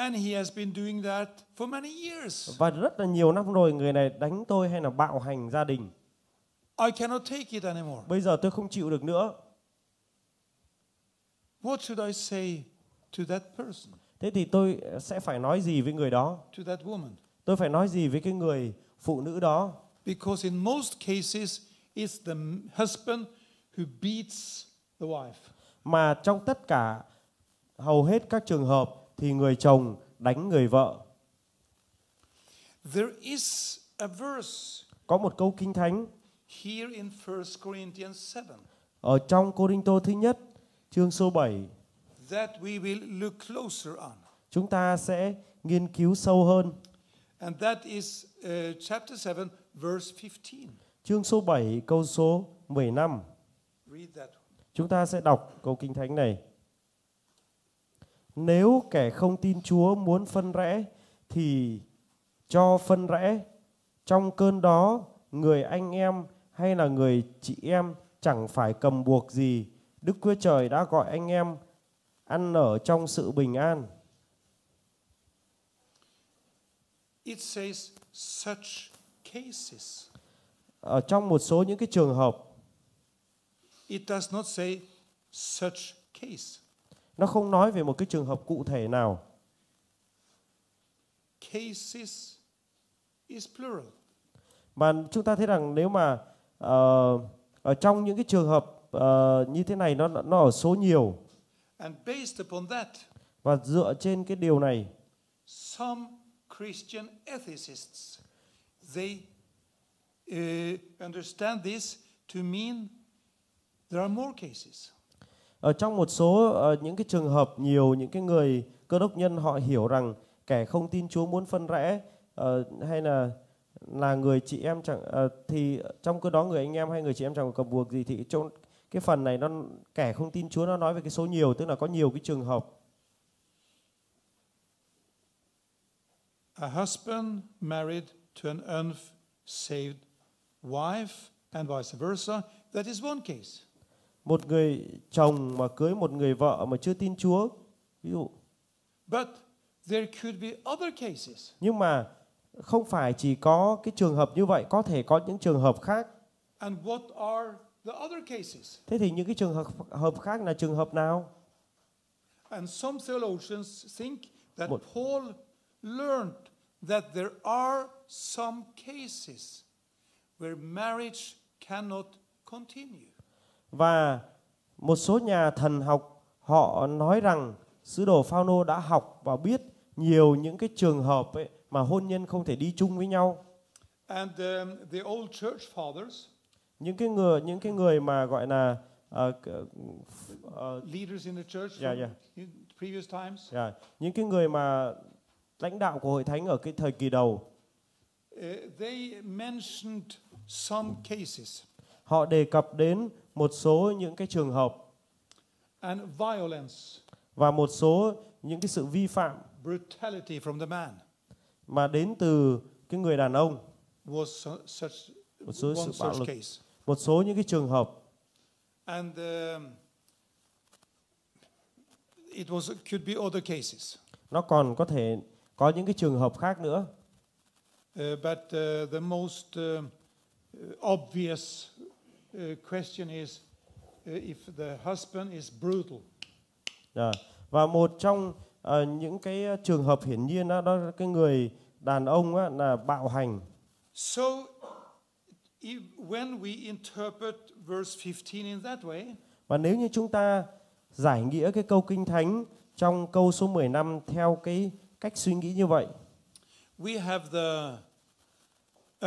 And he has been doing that for many years. Và rất là nhiều năm rồi người này đánh tôi hay là bạo hành gia đình. I cannot take it anymore. Bây giờ tôi không chịu được nữa. What should I say to that person? Thế thì tôi sẽ phải nói gì với người đó? To that woman? Tôi phải nói gì với cái người phụ nữ đó? Because in most cases it's the husband who beats the wife. Mà trong tất cả hầu hết các trường hợp thì người chồng đánh người vợ. There is a verse Có một câu kinh thánh here in 1 Corinthians 7 ở trong Cô-rinh-tô thứ nhất chương số 7 that we will look closer on. chúng ta sẽ nghiên cứu sâu hơn. And that is chapter 7 verse 15. Chương số 7 câu số 15. Read that. Chúng ta sẽ đọc câu kinh thánh này. Nếu kẻ không tin Chúa muốn phân rẽ thì cho phân rẽ. Trong cơn đó người anh em hay là người chị em chẳng phải cầm buộc gì. Đức Chúa Trời đã gọi anh em ăn ở trong sự bình an. It says such cases. Ở trong một số những cái trường hợp, It does not say such case. nó không nói về một cái trường hợp cụ thể nào. Cases is plural. Mà chúng ta thấy rằng nếu mà ở trong những cái trường hợp như thế này nó ở số nhiều. And based upon that, Và dựa trên cái điều này, some Christian ethicists, they understand this to mean there are more cases. ở trong một số những cái trường hợp nhiều những cái người cơ đốc nhân họ hiểu rằng kẻ không tin Chúa muốn phân rẽ hay là người chị em chẳng thì trong cái đó người anh em hay người chị em chẳng cầm buộc gì, thì trong cái phần này nó kẻ không tin Chúa nó nói về cái số nhiều, tức là có nhiều cái trường hợp. A husband married to an unsaved wife and vice versa, that is one case. Một người chồng mà cưới một người vợ mà chưa tin Chúa, ví dụ. But there could be other cases. Nhưng mà không phải chỉ có cái trường hợp như vậy, có thể có những trường hợp khác. And what are the other cases? Thế thì những cái trường hợp khác là trường hợp nào? And some theologians think that Paul learned that there are some cases where marriage cannot continue. Và một số nhà thần học họ nói rằng sứ đồ Phao-nô đã học và biết nhiều những cái trường hợp ấy mà hôn nhân không thể đi chung với nhau. And the old church fathers, những cái người mà gọi là leaders in the church in previous times, những cái người mà lãnh đạo của hội thánh ở cái thời kỳ đầu, they mentioned some cases. Họ đề cập đến một số những cái trường hợp and violence, và một số những cái sự vi phạm, brutality from the man, mà đến từ cái người đàn ông, một số sự bạo lực, một số những cái trường hợp. And it could be other cases. Nó còn có thể có những cái trường hợp khác nữa. But the most obvious question is if the husband is brutal. Và một trong những cái trường hợp hiển nhiên đó là cái người đàn ông là bạo hành. So when we interpret verse 15 in that way, và nếu như chúng ta giải nghĩa cái câu kinh thánh trong câu số 15 theo cái cách suy nghĩ như vậy, we have the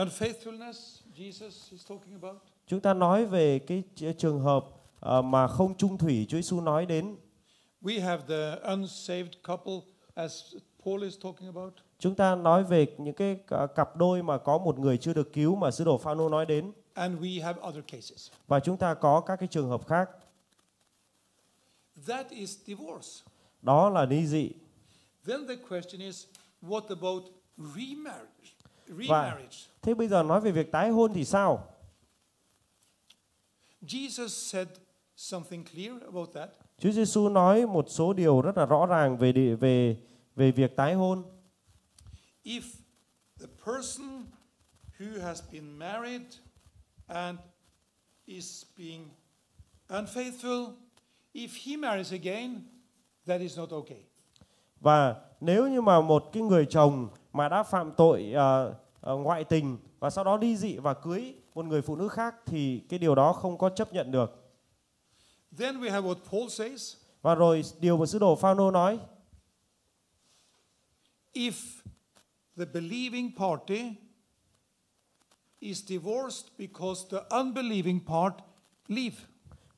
unfaithfulness Jesus is talking about. Chúng ta nói về cái trường hợp mà không chung thủy Chúa Giêsu nói đến. We have the unsaved couple as Paul is talking about. Chúng ta nói về những cái cặp đôi mà có một người chưa được cứu mà sứ đồ Phao-nô nói đến. And we have other cases. Và chúng ta có các cái trường hợp khác. That is divorce. Đó là ly dị. Then the question is, what about remarriage? Và thế bây giờ nói về việc tái hôn thì sao? Jesus said something clear about that. Chúa Giêsu nói một số điều rất là rõ ràng về việc tái hôn. If the person who has been married and is being unfaithful, if he marries again, that is not okay. Và nếu như mà một cái người chồng mà đã phạm tội ngoại tình và sau đó ly dị và cưới một người phụ nữ khác thì cái điều đó không có chấp nhận được. Then we have what Paul says. Và rồi điều mà sứ đồ Phao-nô nói, if the believing party is divorced because the unbelieving part leave.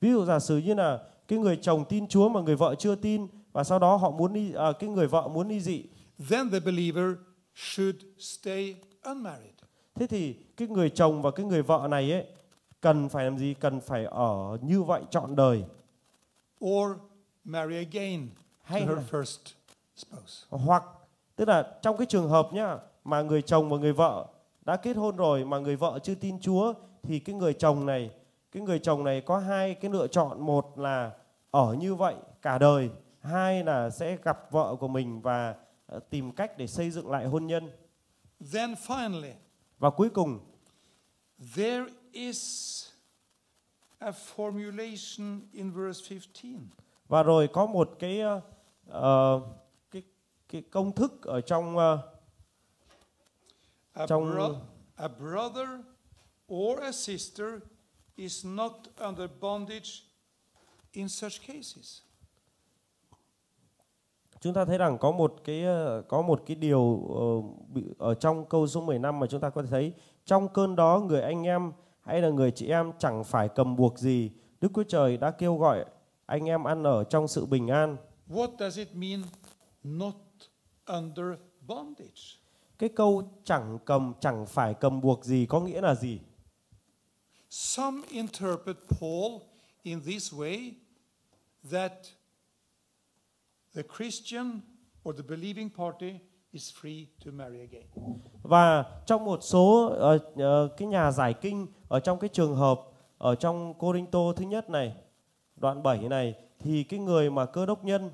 Ví dụ giả sử như là cái người chồng tin Chúa mà người vợ chưa tin và sau đó họ muốn đi, cái người vợ muốn ly dị. Then the believer should stay unmarried. Thế thì cái người chồng và cái người vợ này ấy cần phải làm gì? Cần phải ở như vậy trọn đời. Or marry again to Hay her là- first spouse. Hoặc tức là trong cái trường hợp nhá mà người chồng và người vợ đã kết hôn rồi mà người vợ chưa tin Chúa thì cái người chồng này có hai cái lựa chọn, một là ở như vậy cả đời, hai là sẽ gặp vợ của mình và tìm cách để xây dựng lại hôn nhân. Then finally, Và cuối cùng there is a formulation in verse 15. và rồi có một cái công thức ở trong A brother or a sister is not under bondage in such cases. chúng ta thấy rằng có một cái điều ở trong câu số 15 mà chúng ta có thể thấy, trong cơn đó người anh em hay là người chị em chẳng phải cầm buộc gì, Đức Chúa Trời đã kêu gọi anh em ăn ở trong sự bình an. What does it mean not under bondage? Cái câu chẳng phải cầm buộc gì có nghĩa là gì? Some interpret Paul in this way, that the Christian or the believing party is free to marry again. Và trong một số cái nhà giải kinh ở trong cái trường hợp ở trong Cô-rinh-tô thứ nhất này, đoạn 7 này, thì cái người mà cơ đốc nhân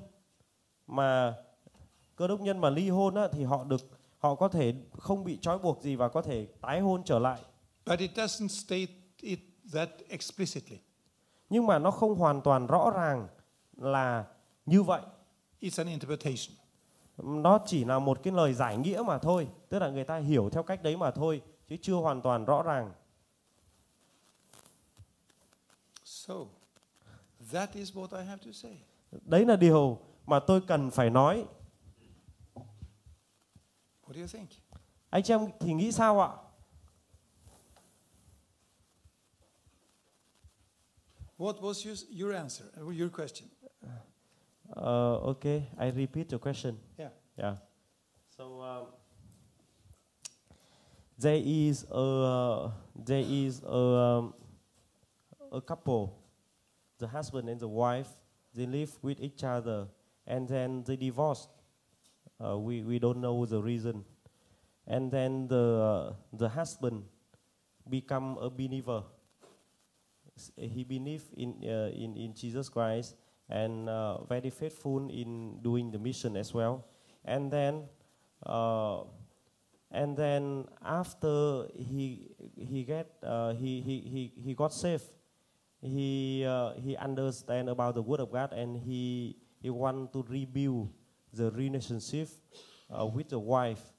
mà ly hôn á, thì họ có thể không bị trói buộc gì và có thể tái hôn trở lại. But it doesn't state it that explicitly. Nhưng mà nó không hoàn toàn rõ ràng là như vậy. It's an interpretation. Nó chỉ là một cái lời giải nghĩa mà thôi, tức là người ta hiểu theo cách đấy mà thôi, chứ chưa hoàn toàn rõ ràng. So, that is what I have to say. Đấy là điều mà tôi cần phải nói. What do you think? Anh chị em thì nghĩ sao ạ? What was your answer, your question? Okay, I repeat your question. Yeah. So there is a couple, the husband and the wife, they live with each other, and then they divorced. We don't know the reason, and then the husband become a believer. He believed in Jesus Christ and very faithful in doing the mission as well. And then after he got saved, he understand about the Word of God, and he want to rebuild the relationship with the wife.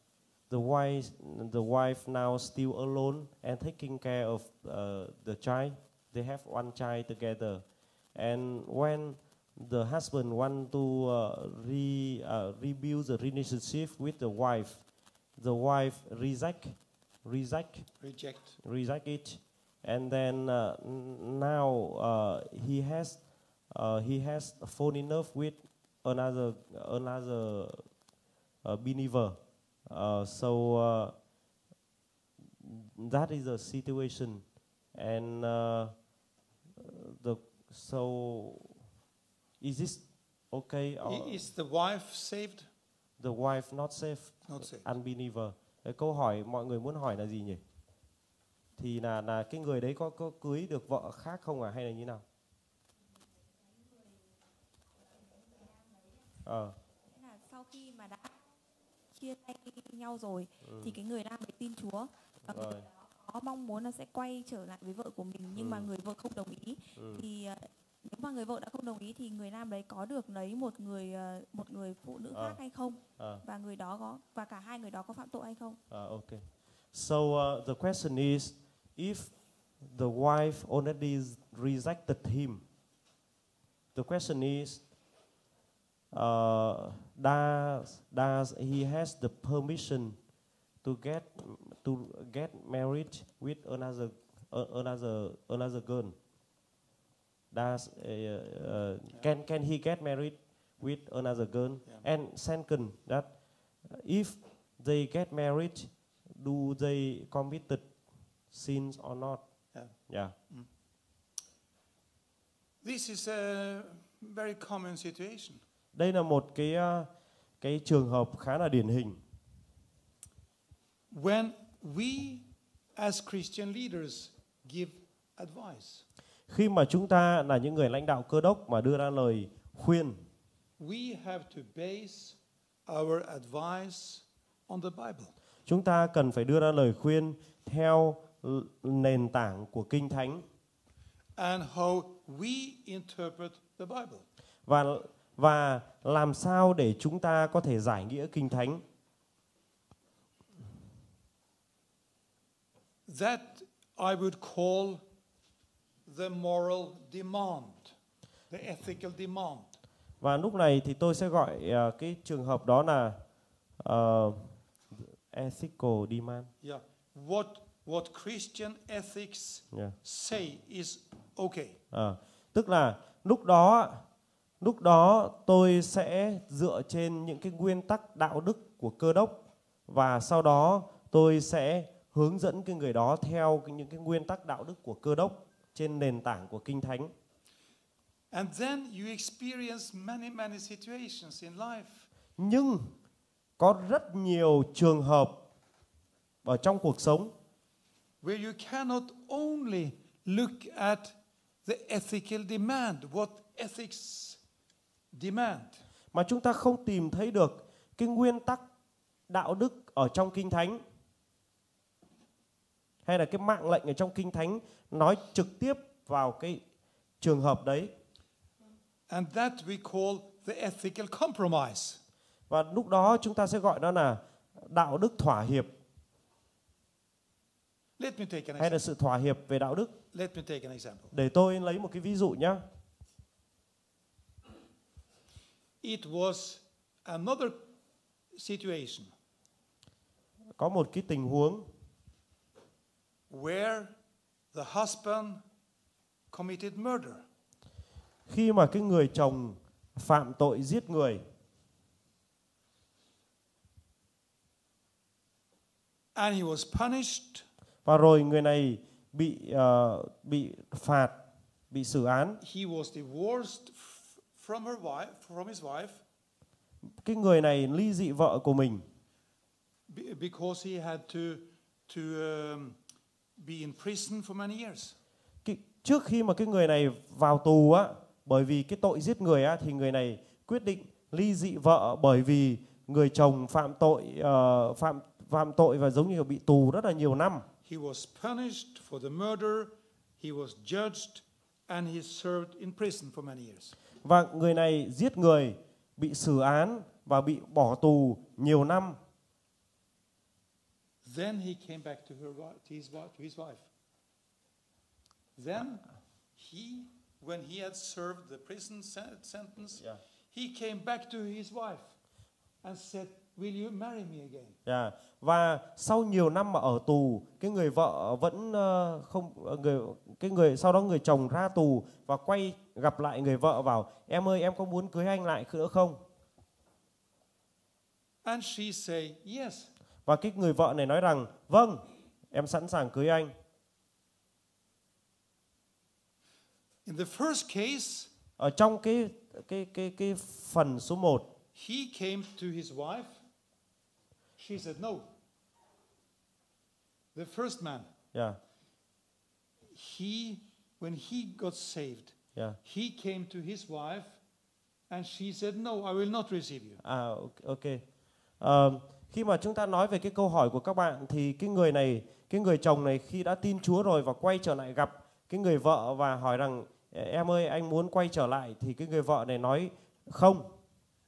The wife now still alone and taking care of the child. They have one child together, and when the husband want to rebuild the relationship with the wife reject it, and then now he has fallen in love with another believer. So that is the situation, and so is this okay? Is the wife saved? The wife not saved. Not saved. Unbeliever. Cái câu hỏi mọi người muốn hỏi là gì nhỉ? Thì là cái người đấy có cưới được vợ khác không à, hay là như nào? Là sau khi mà đã chia tay nhau rồi thì cái người nam đấy tin Chúa và người đó có mong muốn là sẽ quay trở lại với vợ của mình, nhưng mà người vợ không đồng ý. Thì nếu mà người vợ đã không đồng ý thì người nam đấy có được lấy một người phụ nữ khác hay không? Và người đó và cả hai người đó có phạm tội hay không? Okay. So the question is, if the wife already rejected him, the question is, does he has the permission to get married with another girl? Does can he get married with another girl? And second, that if they get married, do they committed sins or not? Yeah. This is a very common situation. Đây là một cái trường hợp khá là điển hình. When we as Christian leaders give advice, khi mà chúng ta là những người lãnh đạo Cơ Đốc mà đưa ra lời khuyên, we have to base our advice on the Bible. Chúng ta cần phải đưa ra lời khuyên theo nền tảng của Kinh Thánh. And how we interpret the Bible. Và làm sao để chúng ta có thể giải nghĩa Kinh Thánh. That I would call the moral demand, the ethical demand. Và lúc này thì tôi sẽ gọi cái trường hợp đó là ethical demand. Yeah. What Christian ethics say is okay. Tức là lúc đó tôi sẽ dựa trên những cái nguyên tắc đạo đức của Cơ Đốc và sau đó tôi sẽ hướng dẫn cái người đó theo những cái nguyên tắc đạo đức của Cơ Đốc trên nền tảng của Kinh Thánh. And then you experience many situations in life. Nhưng có rất nhiều trường hợp ở trong cuộc sống where you cannot only look at the ethical demand, what ethics demand. Mà chúng ta không tìm thấy được cái nguyên tắc đạo đức ở trong Kinh Thánh, hay là cái mạng lệnh ở trong Kinh Thánh nói trực tiếp vào cái trường hợp đấy. And that we call the ethical compromise. Và lúc đó chúng ta sẽ gọi nó là đạo đức thỏa hiệp. Let me take an example. Hay là sự thỏa hiệp về đạo đức. Let me take an example. Để tôi lấy một cái ví dụ nhé. It was another situation. Có một cái tình huống where the husband committed murder. Khi mà cái người chồng phạm tội giết người. And he was punished. Và rồi người này bị phạt, bị xử án. He was divorced from his wife. Cái người này ly dị vợ của mình. Because he had to be in prison for many years. Trước khi mà cái người này vào tù á, bởi vì cái tội giết người á, thì người này quyết định ly dị vợ bởi vì người chồng phạm tội và giống như bị tù rất là nhiều năm. He was punished for the murder, he was judged and he served in prison for many years. Và người này giết người, bị xử án và bị bỏ tù nhiều năm. Then he came back to his wife. Then when he had served the prison sentence, he came back to his wife and said, "Will you marry me again?" Và sau nhiều năm mà ở tù, cái người vợ vẫn sau đó người chồng ra tù và quay gặp lại người vợ bảo: "Em ơi, em có muốn cưới anh lại nữa không?" And she say, "Yes." Và cái người vợ này nói rằng: "Vâng, em sẵn sàng cưới anh." In the first case, ở trong cái phần số 1, he came to his wife. She said no. The first man. When he got saved, he came to his wife and she said no, I will not receive you. Okay. Khi mà chúng ta nói về cái câu hỏi của các bạn thì cái người chồng này khi đã tin Chúa rồi và quay trở lại gặp cái người vợ và hỏi rằng em ơi anh muốn quay trở lại, thì cái người vợ này nói không.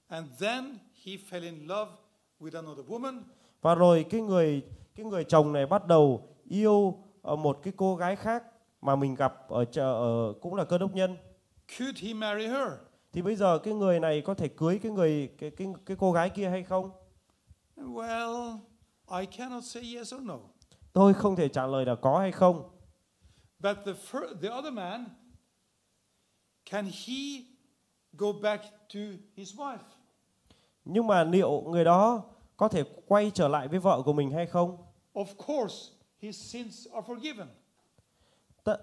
And then he fell in love with another woman. Và rồi cái người chồng này bắt đầu yêu một cái cô gái khác mà mình gặp ở cũng là Cơ Đốc nhân. Could he marry her? Thì bây giờ cái người này có thể cưới cái cô gái kia hay không? Well, I cannot say yes or no. Tôi không thể trả lời là có hay không. But the other man, can he go back to his wife? Nhưng mà liệu người đó có thể quay trở lại với vợ của mình hay không? Of course, his sins are forgiven.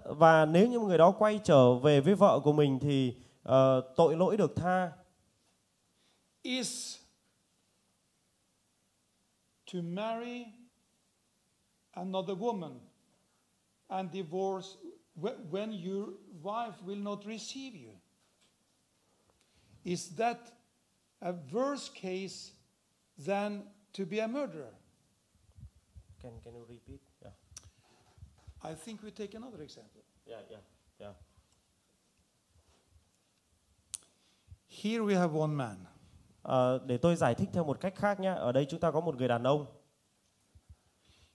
Và nếu như người đó quay trở về với vợ của mình thì tội lỗi được tha. Is to marry another woman and divorce when your wife will not receive you, is that a worse case than to be a murderer? Can you repeat? Yeah. I think we take another example. Yeah. Here we have one man. Để tôi giải thích theo một cách khác nhé. Ở đây chúng ta có một người đàn ông.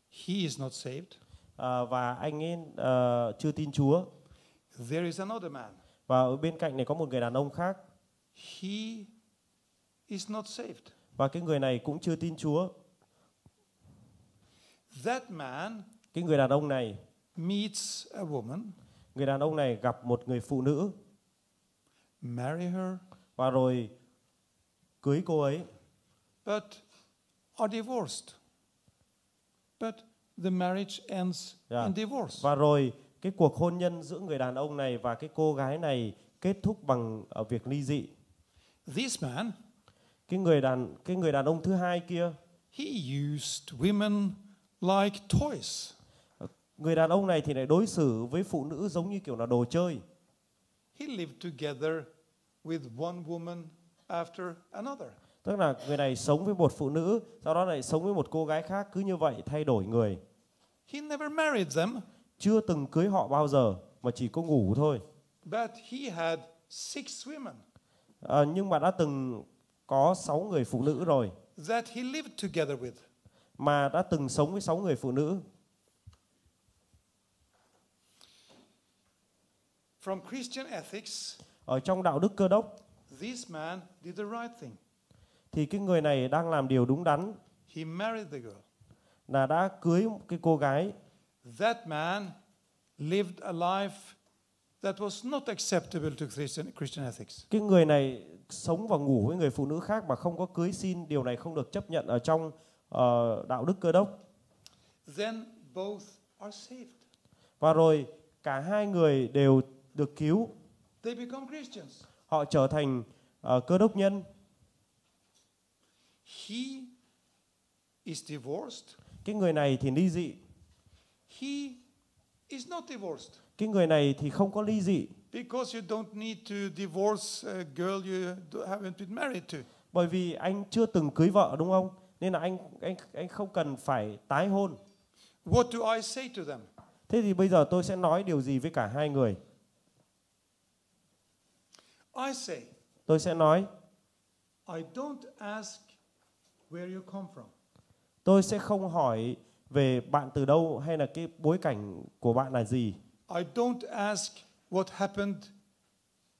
He is not saved. Và anh ấy chưa tin Chúa. There is another man. Và ở bên cạnh này có một người đàn ông khác. He is not saved. Và cái người này cũng chưa tin Chúa. That man, cái người đàn ông này meets a woman. Người đàn ông này gặp một người phụ nữ. Marry her. Và rồi cưới cô ấy. But are divorced. But the marriage ends in divorce. Và rồi cái cuộc hôn nhân giữa người đàn ông này và cái cô gái này kết thúc bằng việc ly dị. This man, cái người đàn ông thứ hai kia, he used women like toys. Người đàn ông này thì lại đối xử với phụ nữ giống như kiểu là đồ chơi. He lived together with one woman after another. Tức là người này sống với một phụ nữ, sau đó lại sống với một cô gái khác, cứ như vậy thay đổi người. He never married them. Chưa từng cưới họ bao giờ, mà chỉ có ngủ thôi. But he had 6 women. Nhưng mà đã từng có 6 người phụ nữ rồi. That he lived together with. Mà đã từng sống với 6 người phụ nữ. From Christian ethics, ở trong đạo đức Cơ Đốc, this man did the right thing. Thì cái người này đang làm điều đúng đắn. He married the girl. Là đã cưới cái cô gái. That man lived a life that was not acceptable to Christian ethics. Cái người này sống và ngủ với người phụ nữ khác mà không có cưới xin, điều này không được chấp nhận ở trong đạo đức Cơ Đốc. Then both are saved. Và rồi cả hai người đều được cứu. They become Christians. Họ trở thành Cơ Đốc nhân. He is divorced. Cái người này thì ly dị. He is not divorced. Cái người này thì không có ly dị. Because you don't need to divorce a girl you haven't been married to. Bởi vì anh chưa từng cưới vợ, đúng không? Nên là anh không cần phải tái hôn. What do I say to them? Thế thì bây giờ tôi sẽ nói điều gì với cả hai người? I say, tôi sẽ nói, I don't ask where you come from. Tôi sẽ không hỏi về bạn từ đâu hay là cái bối cảnh của bạn là gì. I don't ask what happened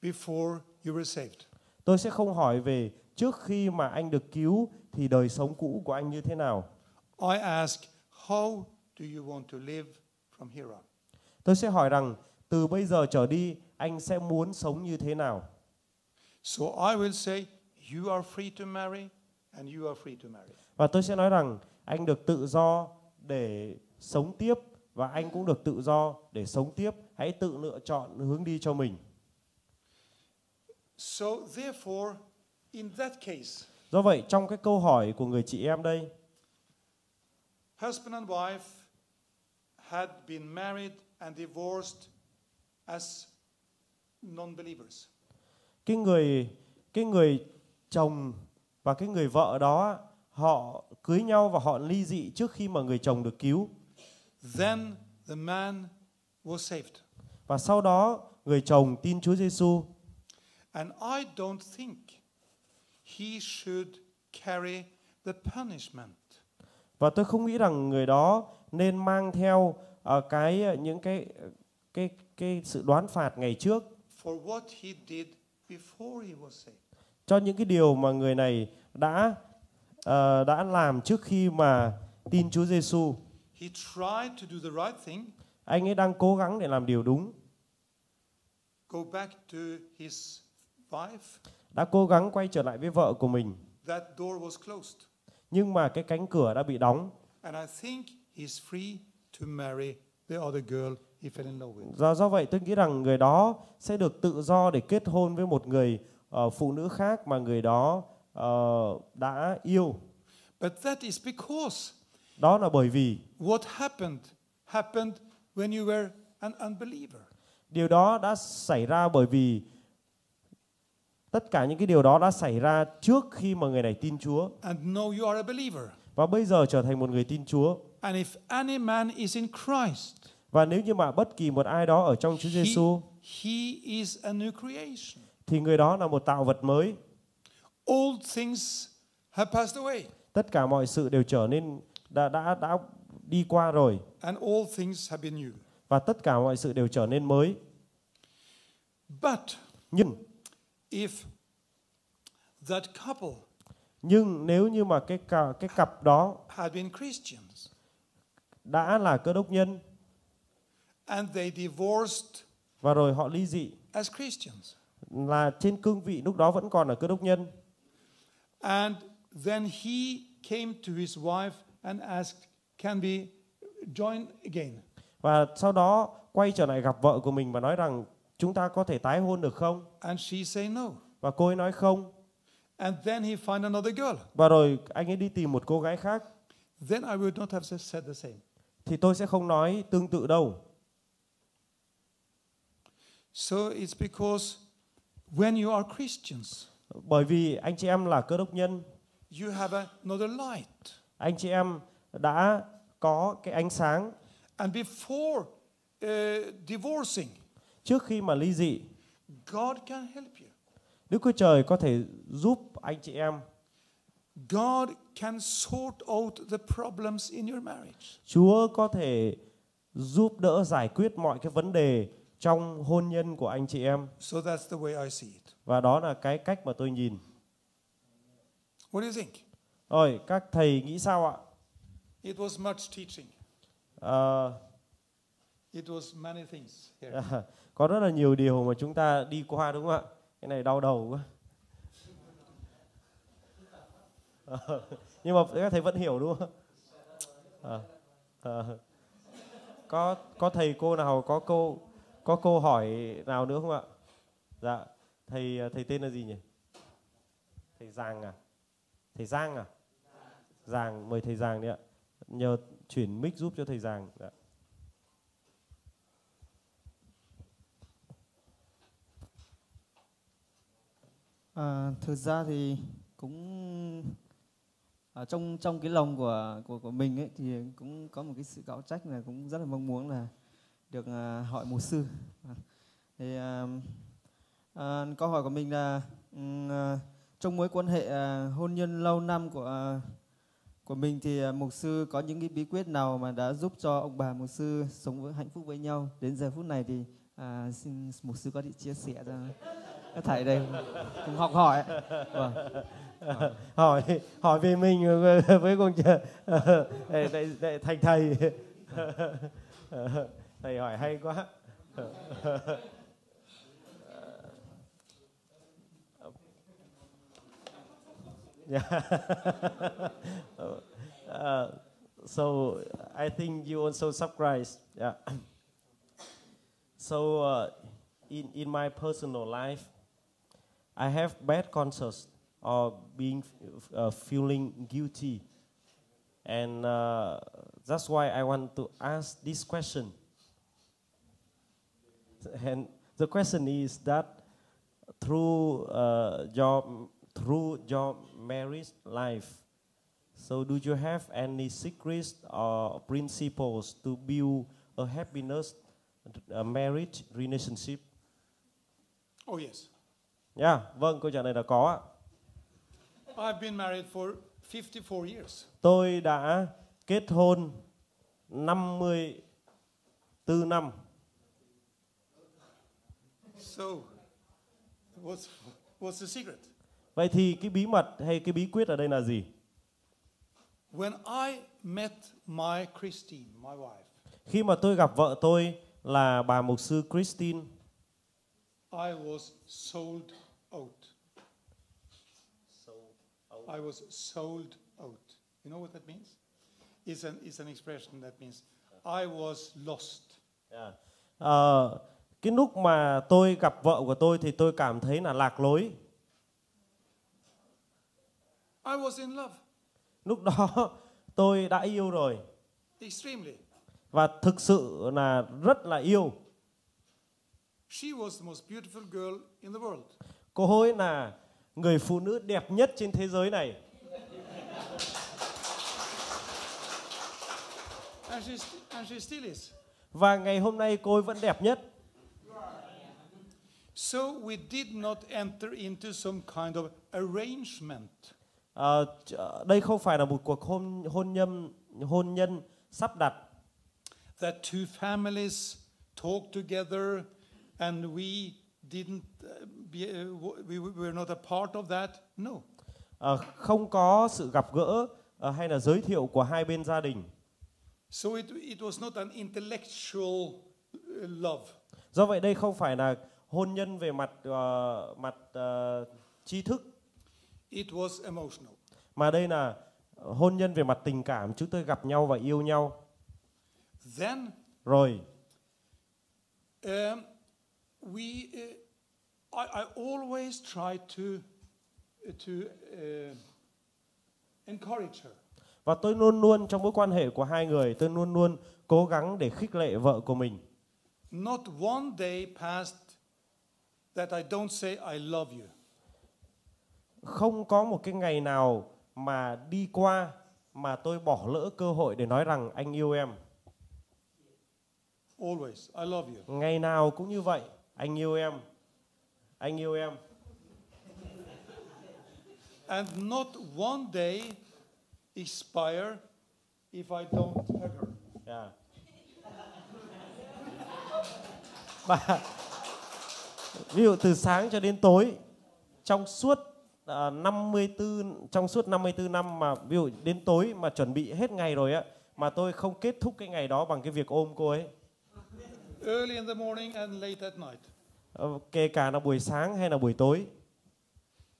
before you were saved. Tôi sẽ không hỏi về trước khi mà anh được cứu thì đời sống cũ của anh như thế nào. I ask, how do you want to live from here on? Tôi sẽ hỏi rằng từ bây giờ trở đi anh sẽ muốn sống như thế nào. So I will say, you are free to marry and you are free to marry. Và tôi sẽ nói rằng anh được tự do để sống tiếp và anh cũng được tự do để sống tiếp. Hãy tự lựa chọn hướng đi cho mình. So therefore, in that case, do vậy trong cái câu hỏi của người chị em đây, husband and wife had been married and divorced as non-believers. Cái người chồng và cái người vợ đó họ cưới nhau và họ ly dị trước khi mà người chồng được cứu. Then the man was saved. Và sau đó người chồng tin Chúa Giêsu. And I don't think he should carry the punishment. Và tôi không nghĩ rằng người đó nên mang theo những cái sự đoán phạt ngày trước For what he did before he was saved. cho những cái điều mà người này đã làm trước khi mà tin Chúa Giêsu. He tried to do the right thing. Anh ấy đang cố gắng để làm điều đúng. Go back to his wife. Đã cố gắng quay trở lại với vợ của mình. That door was closed. Nhưng mà cái cánh cửa đã bị đóng. And I think he's free to marry the other girl he fell in love with. Do vậy tôi nghĩ rằng người đó sẽ được tự do để kết hôn với một người phụ nữ khác mà người đó đã yêu. But that is because đó là bởi vì what happened when you were an unbeliever. Điều đó đã xảy ra bởi vì tất cả những cái điều đó đã xảy ra trước khi mà người này tin Chúa. And now you are a believer. Và bây giờ trở thành một người tin Chúa. And if any man is in Christ, và nếu như mà bất kỳ một ai đó ở trong Chúa Giêsu, he is a new creation. Thì người đó là một tạo vật mới. Old things have passed away. Tất cả mọi sự đều trở nên đã đi qua rồi. And all things have been new. Và tất cả mọi sự đều trở nên mới. But nhưng if that couple nhưng nếu như mà cái cặp đó had been Christians đã là Cơ đốc nhân and they divorced và rồi họ ly dị as Christians, là trên cương vị lúc đó vẫn còn là Cơ đốc nhân, and then he came to his wife and asked, can we join again? Và sau đó quay trở lại gặp vợ của mình và nói rằng chúng ta có thể tái hôn được không? And she say no. Và cô ấy nói không. And then he find another girl. Và rồi anh ấy đi tìm một cô gái khác. Then I would not have said the same. Thì tôi sẽ không nói tương tự đâu. So it's because when you are Christians, bởi vì anh chị em là Cơ đốc nhân, you have another light. Anh chị em đã có cái ánh sáng. And before divorcing, trước khi mà ly dị, God can help you. Đức Chúa Trời có thể giúp anh chị em. God can sort out the problems in your marriage. Chúa có thể giúp đỡ giải quyết mọi cái vấn đề trong hôn nhân của anh chị em. So that's the way I see it. Và đó là cái cách mà tôi nhìn. What do you think? Rồi, các thầy nghĩ sao ạ? It was much teaching. It was many things here. Có rất là nhiều điều mà chúng ta đi qua, đúng không ạ? Cái này đau đầu quá. Nhưng mà các thầy vẫn hiểu, đúng không? Có thầy cô nào có câu hỏi nào nữa không ạ? Dạ, thầy tên là gì nhỉ? Thầy Giang à? Thầy Giang à? Giang, mời thầy Giang đi ạ. Nhờ chuyển mic giúp cho thầy Giang. Dạ. Thực ra thì cũng trong cái lòng của mình ấy, thì cũng có một cái sự cáu trách là cũng rất là mong muốn là được hỏi mục sư. Thì câu hỏi của mình là trong mối quan hệ hôn nhân lâu năm của mình thì mục sư có những cái bí quyết nào mà đã giúp cho ông bà mục sư sống hạnh phúc với nhau đến giờ phút này, thì xin mục sư có thể chia sẻ cho các thầy đây cùng học hỏi. hỏi về mình với con thành thầy. Thầy hỏi hay quá. So I think you also surprised. Yeah. So in my personal life, I have bad conscience or being feeling guilty, and that's why I want to ask this question. And the question is that through your marriage life, So do you have any secrets or principles to build a happiness marriage relationship? Oh, yes. Yeah, vâng, câu trả lời là có ạ. I've been married for 54 years. Tôi đã kết hôn 54 năm. So, what's the secret? Vậy thì cái bí mật hay cái bí quyết ở đây là gì? When I met my Christine, my wife, Khi mà tôi gặp vợ tôi là bà mục sư Christine, I was sold out. I was sold out. You know what that means? It's an expression that means I was lost. Yeah. Cái lúc mà tôi gặp vợ của tôi thì tôi cảm thấy là lạc lối. I was in love. Lúc đó tôi đã yêu rồi. Extremely. Và thực sự là rất là yêu. She was the most beautiful girl in the world. Cô ấy là người phụ nữ đẹp nhất trên thế giới này. And she still is. Và ngày hôm nay cô ấy vẫn đẹp nhất. So we did not enter into some kind of arrangement. Đây không phải là một cuộc hôn nhân sắp đặt. That two families talk together and we didn't we were not a part of that. No. Không có sự gặp gỡ hay là giới thiệu của hai bên gia đình. So it was not an intellectual love. Do vậy đây không phải là hôn nhân về mặt tri thức. It was emotional. Mà đây là hôn nhân về mặt tình cảm, chúng tôi gặp nhau và yêu nhau. Then rồi I always try to encourage her. Và tôi luôn luôn trong mối quan hệ của hai người, tôi luôn luôn cố gắng để khích lệ vợ của mình. Not one day passed that I don't say I love you. Không có một cái ngày nào mà đi qua mà tôi bỏ lỡ cơ hội để nói rằng anh yêu em. Always, I love you. Ngày nào cũng như vậy, anh yêu em. Anh yêu em. And not one day expire if I don't hug her. Yeah. Và ví dụ từ sáng cho đến tối trong suốt 54 năm mà ví dụ đến tối mà chuẩn bị hết ngày rồi á mà tôi không kết thúc cái ngày đó bằng cái việc ôm cô ấy. Early in the morning and late at night. Kể cả là buổi sáng hay là buổi tối.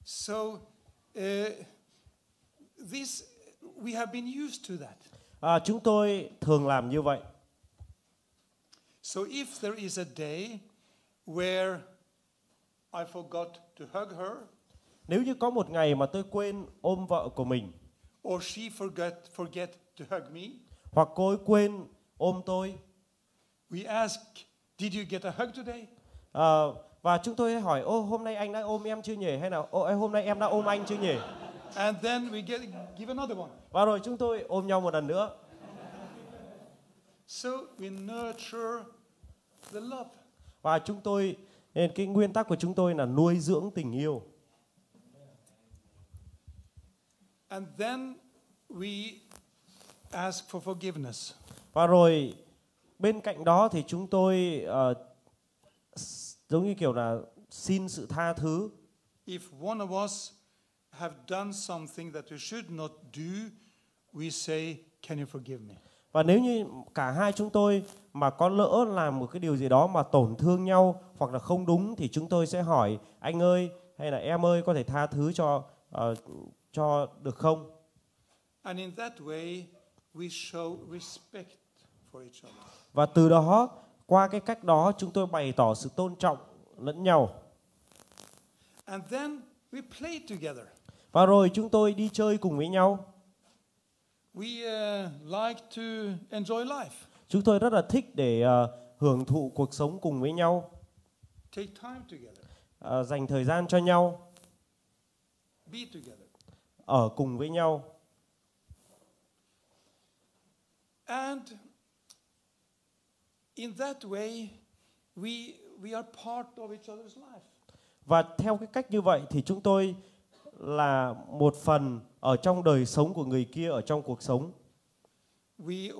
So this we have been used to that. Chúng tôi thường làm như vậy. So if there is a day where I forgot to hug her, nếu như có một ngày mà tôi quên ôm vợ của mình, or she forget to hug me, hoặc cô ấy quên ôm tôi, we ask, did you get a hug today? Và chúng tôi hỏi, hôm nay anh đã ôm em chưa nhỉ? Hay là hôm nay em đã ôm anh chưa nhỉ? And then we give another one. Và rồi chúng tôi ôm nhau một lần nữa. So we nurture the love. Và chúng tôi, nên cái nguyên tắc của chúng tôi là nuôi dưỡng tình yêu. And then we ask for forgiveness. Và rồi bên cạnh đó thì chúng tôi giống như kiểu là xin sự tha thứ. If one of us have done something that we should not do, we say, can you forgive me? Và nếu như cả hai chúng tôi mà có lỡ làm một cái điều gì đó mà tổn thương nhau hoặc là không đúng thì chúng tôi sẽ hỏi anh ơi hay là em ơi có thể tha thứ cho được không? And in that way we show respect for each other. Và từ đó qua cái cách đó chúng tôi bày tỏ sự tôn trọng lẫn nhau. And then we play together. Và rồi chúng tôi đi chơi cùng với nhau. We like to enjoy life. Chúng tôi rất là thích để hưởng thụ cuộc sống cùng với nhau. Take time together. Dành thời gian cho nhau. Be together. Ở cùng với nhau. And in that way, we are part of each other's life. Và theo cái cách như vậy thì chúng tôi là một phần ở trong đời sống của người kia ở trong cuộc sống. We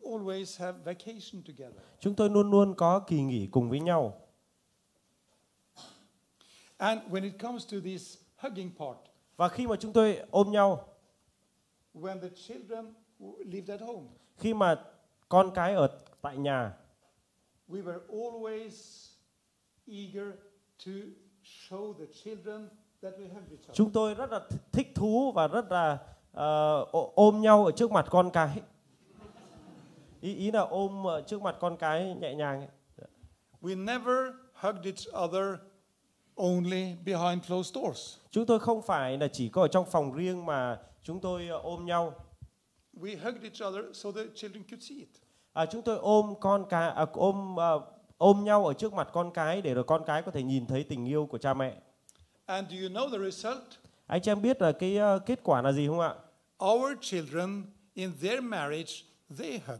always have vacation together. Chúng tôi luôn luôn có kỳ nghỉ cùng với nhau. And when it comes to this hugging part, và khi mà chúng tôi ôm nhau, when the children lived at home, khi mà con cái ở tại nhà, we were always eager to show the children that we have each other. Chúng tôi rất là thích thú và rất là ôm nhau ở trước mặt con cái. Ý là ôm ở trước mặt con cái nhẹ nhàng ấy. We never hugged each other only behind closed doors. Chúng tôi không phải là chỉ có ở trong phòng riêng mà chúng tôi ôm nhau. We hugged each other so the children could see it. Chúng tôi ôm con cái, ôm nhau ở trước mặt con cái để rồi con cái có thể nhìn thấy tình yêu của cha mẹ. And do you know the result? Anh chị em biết là cái kết quả là gì không ạ? Our children in their marriage they hug.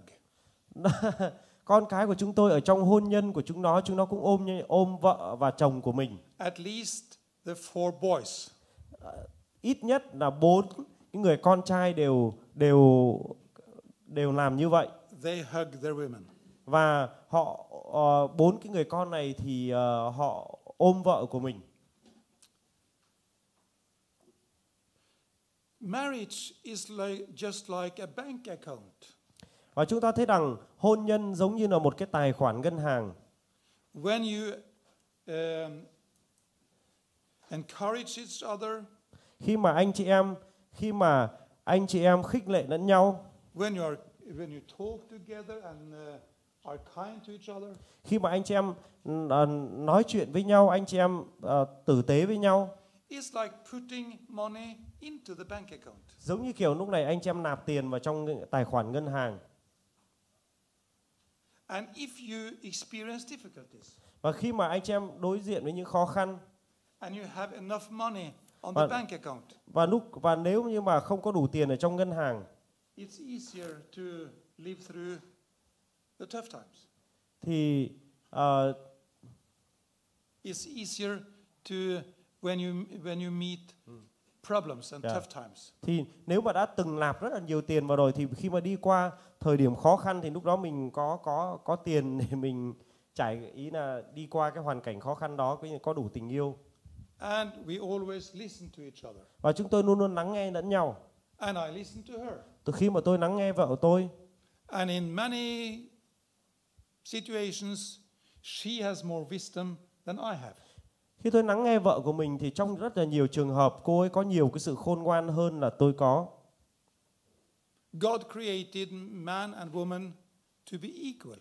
Con cái của chúng tôi ở trong hôn nhân của chúng nó cũng ôm vợ và chồng của mình. At least the 4 boys. Ít nhất là 4 những người con trai đều làm như vậy. They hug their women. Và họ 4 cái người con này thì họ ôm vợ của mình. Marriage is just like a bank account. Và chúng ta thấy rằng hôn nhân giống như là một cái tài khoản ngân hàng. When you encourage each other, khi mà anh chị em khích lệ lẫn nhau, when you talk together and are kind to each other, khi mà anh chị em nói chuyện với nhau, anh chị em tử tế với nhau, it's like putting money into the bank account. Giống như kiểu lúc này anh chị em nạp tiền vào trong tài khoản ngân hàng. And if you experience difficulties, và khi mà anh chị em đối diện với những khó khăn, and you have enough money on the bank account, và nếu như mà không có đủ tiền ở trong ngân hàng, it's easier to live through the tough times. Thì it's easier to when you meet problems and tough times. Thì nếu mà đã từng nạp rất là nhiều tiền vào rồi thì khi mà đi qua thời điểm khó khăn thì lúc đó mình có tiền để mình trải, ý là đi qua cái hoàn cảnh khó khăn đó có đủ tình yêu. And we always listen to each other. Và chúng tôi luôn luôn lắng nghe lẫn nhau. And I listen to her. Từ khi mà tôi lắng nghe vợ tôi. And in many situations she has more wisdom than I have. Khi tôi lắng nghe vợ của mình thì trong rất là nhiều trường hợp cô ấy có nhiều cái sự khôn ngoan hơn là tôi có. God created man and woman to be equal.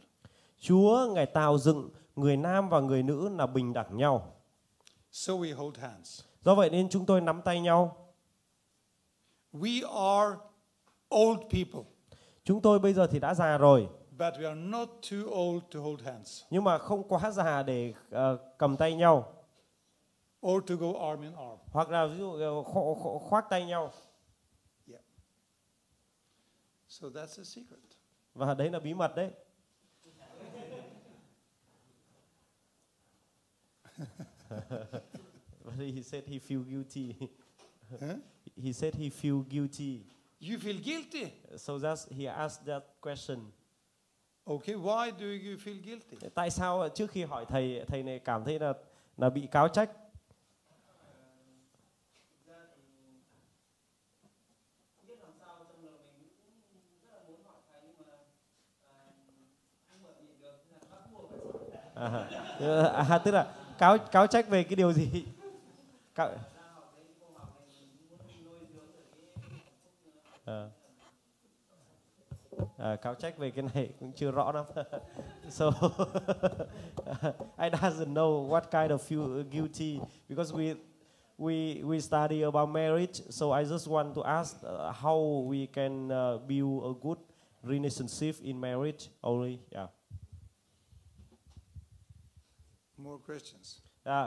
Chúa Ngài tạo dựng người nam và người nữ là bình đẳng nhau. So we hold hands. Do vậy nên chúng tôi nắm tay nhau. We are old people. Chúng tôi bây giờ thì đã già rồi. But we are not too old to hold hands. Nhưng mà không quá già để cầm tay nhau. Or to go arm in arm. Hoặc là ví dụ khoác tay nhau. Yeah. So that's a secret. Và đấy là bí mật đấy. But he said he feel guilty. Huh? He said he feel guilty. You feel guilty? So he asked that question. Okay, why do you feel guilty? Tại sao trước khi hỏi thầy này cảm thấy là bị cáo trách? Tức là cáo trách về cái điều gì? Cáo trách về cái này cũng chưa rõ lắm. So I doesn't know what kind of feel guilty because we study about marriage, so I just want to ask how we can build a good relationship in marriage only. Yeah. More questions.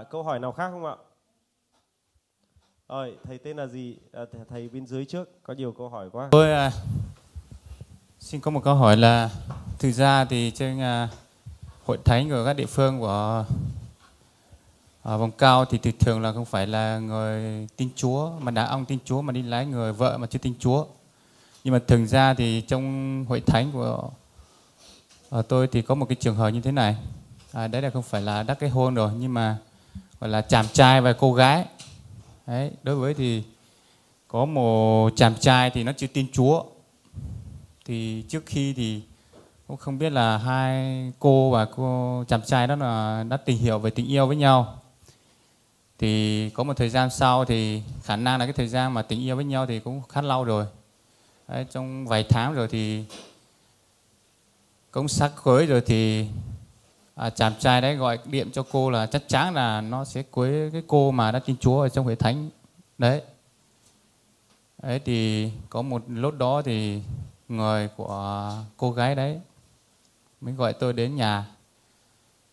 Câu hỏi nào khác không ạ? Rồi, thầy tên là gì? Thầy bên dưới trước, có nhiều câu hỏi quá. Tôi Xin có một câu hỏi là thực ra thì trên hội thánh của các địa phương của vùng cao thì thường là không phải là người tin Chúa mà đàn ông tin Chúa mà đi lái người vợ mà chưa tin Chúa. Nhưng mà thực ra thì trong hội thánh của tôi thì có một cái trường hợp như thế này. Đấy là không phải là đắc kết hôn rồi nhưng mà gọi là chàng trai và cô gái. Đấy, đối với thì có một chàng trai thì nó chưa tin Chúa. Thì trước khi thì cũng không biết là hai cô và chàng trai đó là đã tìm hiểu về tình yêu với nhau. Thì có một thời gian sau thì khả năng là cái thời gian mà tình yêu với nhau thì cũng khá lâu rồi. Đấy, trong vài tháng rồi thì cũng sắp cưới rồi thì chàng trai đấy gọi điện cho cô là chắc chắn là nó sẽ cưới cái cô mà đã tin Chúa ở trong hội thánh đấy. Đấy thì có một lúc đó thì người của cô gái đấy mới gọi tôi đến nhà.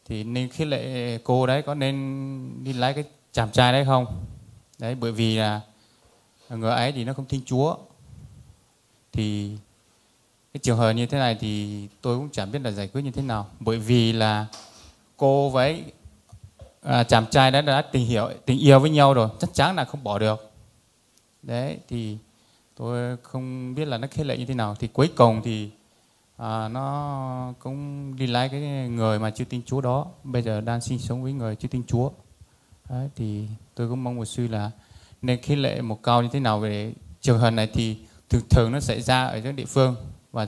Thì nên khi lệ cô đấy có nên đi lấy cái chàng trai đấy không? Đấy, bởi vì là người ấy thì nó không tin Chúa. Thì cái trường hợp như thế này thì tôi cũng chẳng biết là giải quyết như thế nào. Bởi vì là cô với chàng trai đấy đã tình yêu với nhau rồi, chắc chắn là không bỏ được. Đấy thì tôi không biết là nó khế lệ như thế nào. Thì cuối cùng thì nó cũng đi lấy cái người mà chưa tin Chúa đó, bây giờ đang sinh sống với người chưa tin Chúa. Đấy, thì tôi cũng mong một suy là nên khế lệ một câu như thế nào về trường hợp này. Thì thường nó xảy ra ở các địa phương. Và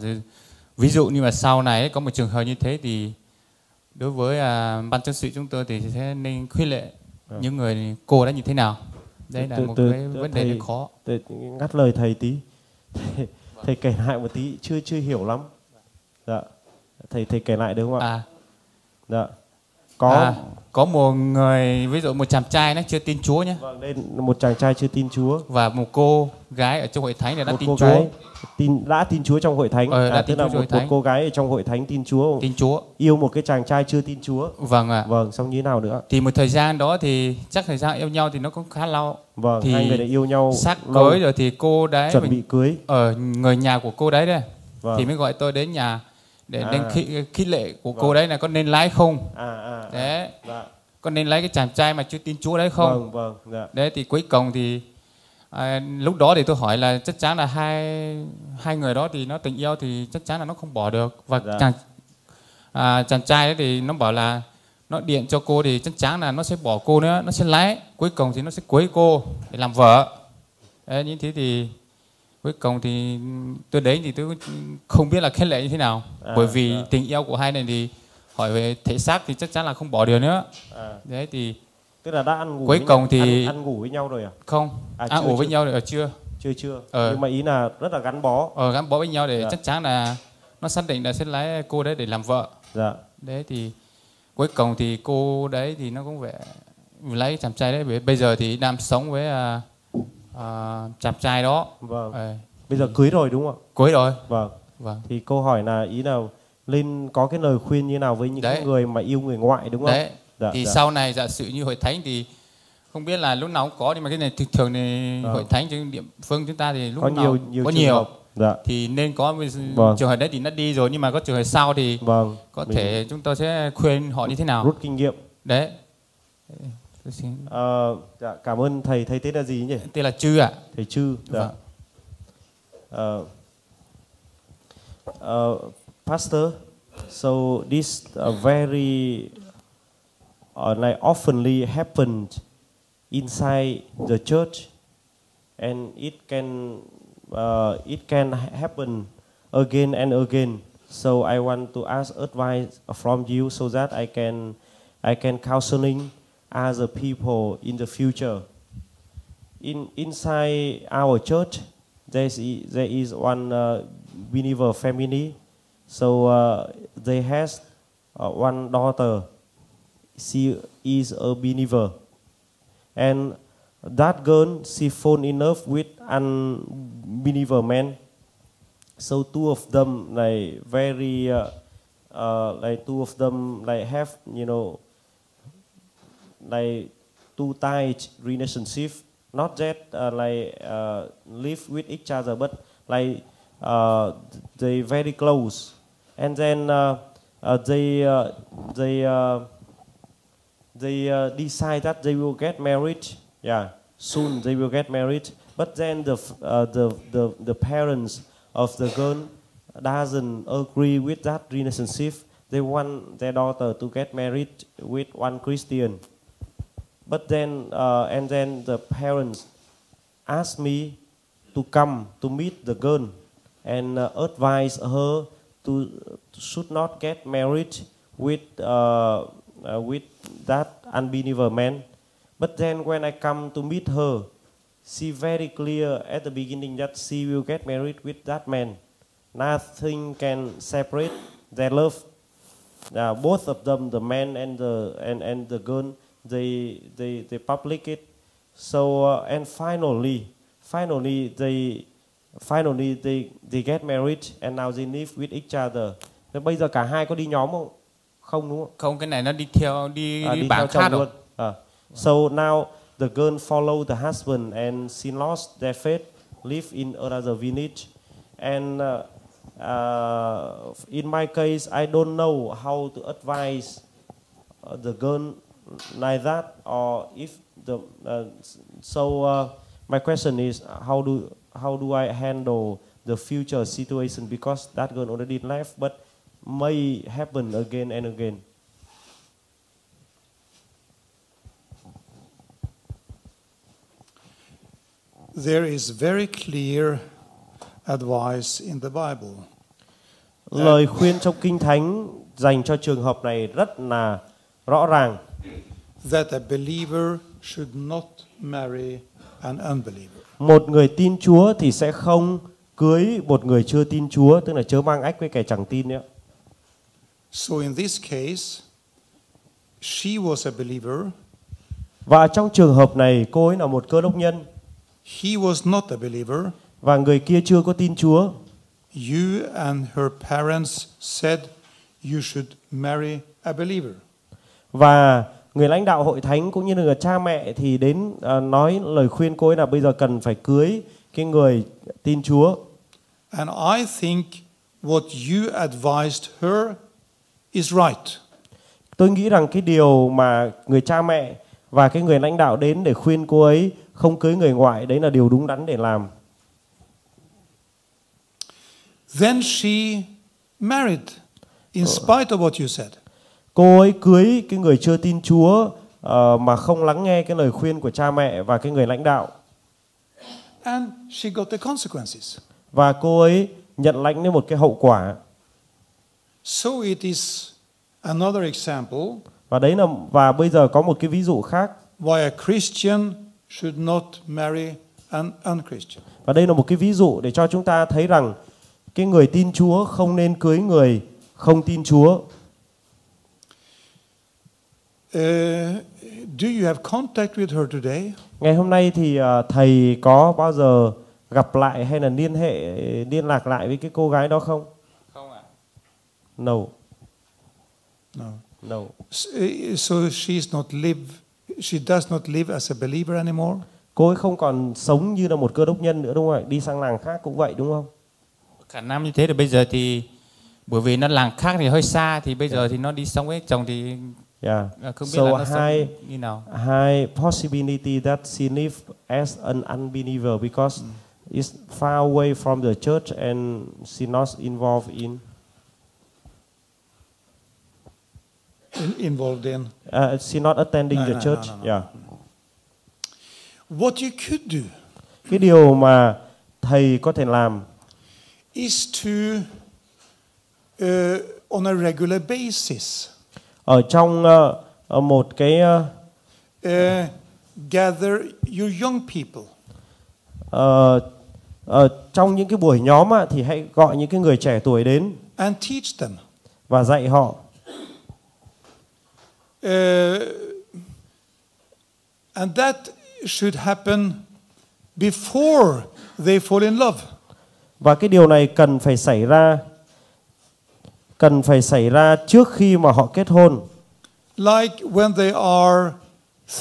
ví dụ như mà sau này có một trường hợp như thế thì đối với ban chấp sự chúng tôi thì sẽ nên khế lệ những người cô đã như thế nào. Đấy là một cái vấn đề rất khó. Ngắt lời thầy tí. Thầy kể lại một tí, chưa hiểu lắm. Dạ. Thầy kể lại được không ạ? Dạ. Có một người, ví dụ một chàng trai nó chưa tin Chúa nhé. Vâng, đây một chàng trai chưa tin Chúa. Và một cô gái ở trong hội thánh này đã tin Chúa. Đã tin Chúa trong hội thánh. Tức là một cô gái ở trong hội thánh tin Chúa. Tin Chúa. Yêu một cái chàng trai chưa tin Chúa. Vâng ạ. Vâng, xong như thế nào nữa? Thì một thời gian đó thì chắc thời gian yêu nhau thì nó cũng khá lâu. Vâng, thì hai người đã yêu nhau sắp cưới rồi thì cô đấy chuẩn bị cưới. Người nhà của cô đấy đây. Vâng. Thì mới gọi tôi đến nhà để nên khích lệ của cô đấy là có nên lái không? Đấy. Có nên lấy cái chàng trai mà chưa tin Chúa đấy không? Vâng, dạ. Đấy thì cuối cùng thì lúc đó thì tôi hỏi là chắc chắn là hai người đó thì nó tình yêu thì chắc chắn là nó không bỏ được. Và chàng trai đấy thì nó bảo là nó điện cho cô thì chắc chắn là nó sẽ bỏ cô nữa, nó sẽ lấy. Cuối cùng thì nó sẽ cưới cô để làm vợ. Đấy, như thế thì cuối cùng thì tôi đến thì tôi không biết là khế lệ như thế nào. Bởi vì tình yêu của hai này thì hỏi về thể xác thì chắc chắn là không bỏ được nữa. Đấy thì tức là đã ăn ngủ cuối cùng thì ăn ngủ với nhau rồi à? Không, ăn ngủ với nhau rồi chưa? Chưa. Nhưng mà ý là rất là gắn bó. Gắn bó với nhau để chắc chắn là nó xác định là sẽ lấy cô đấy để làm vợ. Dạ. Đấy thì cuối cùng thì cô đấy thì nó cũng phải lấy chàng trai đấy. Bây giờ thì đang sống với chàng trai đó. Vâng. Bây giờ cưới rồi đúng không ạ? Cưới rồi. Vâng. Thì câu hỏi là ý nào Linh có cái lời khuyên như nào với những người mà yêu người ngoại đúng không? Đấy. Thì sau này giả sử như hội thánh thì không biết là lúc nào cũng có, nhưng mà cái này thường thì hội thánh trên địa phương chúng ta thì lúc nào có nhiều. Thì nên có trường hợp đấy thì nó đi rồi, nhưng mà có trường hợp sau thì có thể chúng tôi sẽ khuyên họ như thế nào. Rút kinh nghiệm. Đấy. Dạ, cảm ơn thầy. Thầy tên là gì nhỉ? Tên là Chư ạ. Thầy Chư. Dạ. Pastor, so this very like oftenly happened inside the church, and it can happen again and again. So I want to ask advice from you so that I can counseling other people in the future. Inside our church, there is one believer family. So they has one daughter. She is a believer, and that girl, she fall in love with unbeliever man. So two of them like very have, you know, like too tight relationship. Not that live with each other, but like they very close, and then they decide that they will get married. Yeah, soon they will get married. But then the parents of the girl doesn't agree with that relationship. They want their daughter to get married with one Christian. But then and then the parents asked me to come to meet the girl and advise her to should not get married with that unbeliever man. But then when I come to meet her, she very clear at the beginning that she will get married with that man. Nothing can separate their love. Both of them, the man and the girl, they public it. So and finally they get married and now they live with each other. Thế bây giờ cả hai có đi nhóm không? Không đúng không? Không, cái này nó đi theo đi bảng khác rồi. So now the girl followed the husband and she lost their faith, live in another village. And in my case, I don't know how to advise the girl like that, or if the my question is how do I handle the future situation, because that girl already left, but may happen again and again. There is very clear advice in the Bible. Lời khuyên trong Kinh Thánh dành cho trường hợp này rất là rõ ràng. That a believer should not marry an unbeliever. Một người tin Chúa thì sẽ không cưới một người chưa tin Chúa, tức là chớ mang ách với kẻ chẳng tin nữa. So in this case, she was a believer. Và trong trường hợp này, cô ấy là một cơ đốc nhân. He was not a believer. Và người kia chưa có tin Chúa. You and her parents said you should marry a believer. Và người lãnh đạo hội thánh cũng như là cha mẹ thì đến nói lời khuyên cô ấy là bây giờ cần phải cưới cái người tin Chúa. And I think what you advised her is right. Tôi nghĩ rằng cái điều mà người cha mẹ và cái người lãnh đạo đến để khuyên cô ấy không cưới người ngoại, đấy là điều đúng đắn để làm. Then she married in spite of what you said. Cô ấy cưới cái người chưa tin Chúa mà không lắng nghe cái lời khuyên của cha mẹ và cái người lãnh đạo. And she got the consequences. Và cô ấy nhận lãnh đến một cái hậu quả. So it is another example. Và bây giờ có một cái ví dụ khác. Why a Christian should not marry an unchristian. Và đây là một cái ví dụ để cho chúng ta thấy rằng cái người tin Chúa không nên cưới người không tin Chúa. Do you have contact with her today? Ngày hôm nay thì thầy có bao giờ gặp lại hay là liên lạc lại với cái cô gái đó không? Không ạ. No. No. No. So she does not live as a believer anymore. Cô ấy không còn sống như là một cơ đốc nhân nữa đúng không ạ? Đi sang làng khác cũng vậy đúng không? Cả năm như thế thì bây giờ thì bởi vì nó làng khác thì hơi xa thì bây giờ thì nó đi sống với chồng thì không biết là nó sống như nào. High possibility that she live as an unbeliever because it's far away from the church and she not involved in. Involved in. She not attending the church. No. Yeah. What you could do. Cái điều mà thầy có thể làm is to on a regular basis. Ở trong một cái gather your young people. Trong những cái buổi nhóm thì hãy gọi những cái người trẻ tuổi đến and teach them. Và dạy họ. And that should happen before they fall in love. Và cái điều này cần phải xảy ra trước khi mà họ kết hôn. Like when they are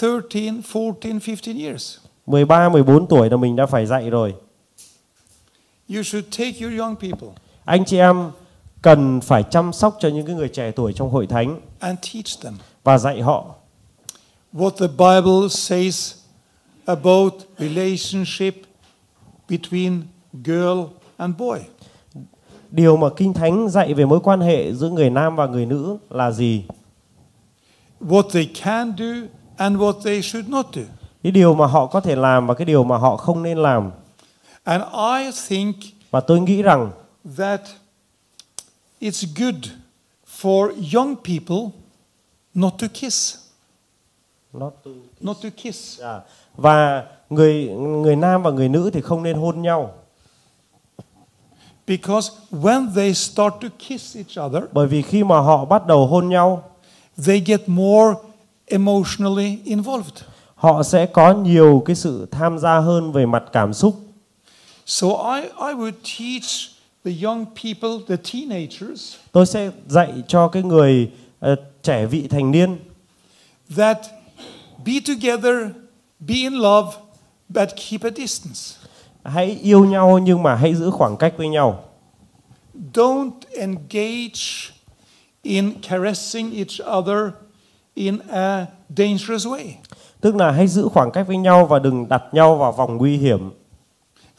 13, 14, 15 years. 13, 14 tuổi là mình đã phải dạy rồi. You should take your young people Anh chị em cần phải chăm sóc cho những cái người trẻ tuổi trong hội thánh and teach them và dạy họ what the Bible says about relationship between girl and boy. điều mà Kinh Thánh dạy về mối quan hệ giữa người nam và người nữ là gì. What they can do and what they should not do. Cái điều mà họ có thể làm và cái điều mà họ không nên làm. And I think Và tôi nghĩ rằng that it's good for young people not to kiss. Not to kiss. Và người nam và người nữ thì không nên hôn nhau. Because when they start to kiss each other, bởi vì khi mà họ bắt đầu hôn nhau, they get more emotionally involved. Họ sẽ có nhiều cái sự tham gia hơn về mặt cảm xúc. So I would teach the young people, the teenagers, tôi sẽ dạy cho cái người trẻ vị thành niên that be together, be in love, but keep a distance. Hãy yêu nhau nhưng mà hãy giữ khoảng cách với nhau. Don't engage in caressing each other in a dangerous way. Tức là hãy giữ khoảng cách với nhau và đừng đặt nhau vào vòng nguy hiểm.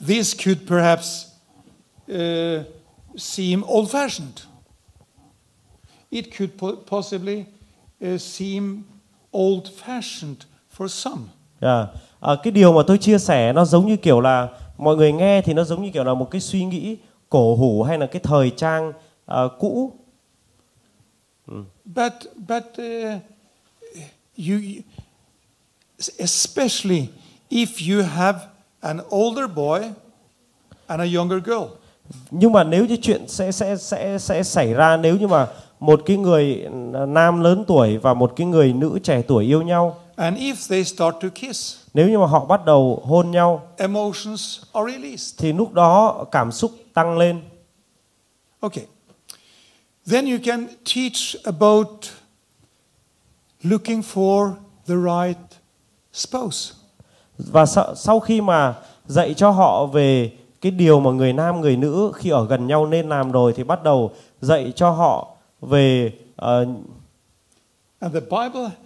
This could perhaps seem old-fashioned. It could possibly seem old-fashioned for some. Cái điều mà tôi chia sẻ nó giống như kiểu là mọi người nghe thì nó giống như kiểu là một cái suy nghĩ cổ hủ hay là cái thời trang cũ. But you especially if you have an older boy and a younger girl. Nhưng mà nếu như chuyện sẽ xảy ra nếu như mà một cái người nam lớn tuổi và một cái người nữ trẻ tuổi yêu nhau. And if they start to kiss, nếu như mà họ bắt đầu hôn nhau, emotions are released. Thì lúc đó cảm xúc tăng lên. Okay. Then you can teach about looking for the right spouse. Và sau khi mà dạy cho họ về cái điều mà người nam người nữ khi ở gần nhau nên làm rồi thì bắt đầu dạy cho họ về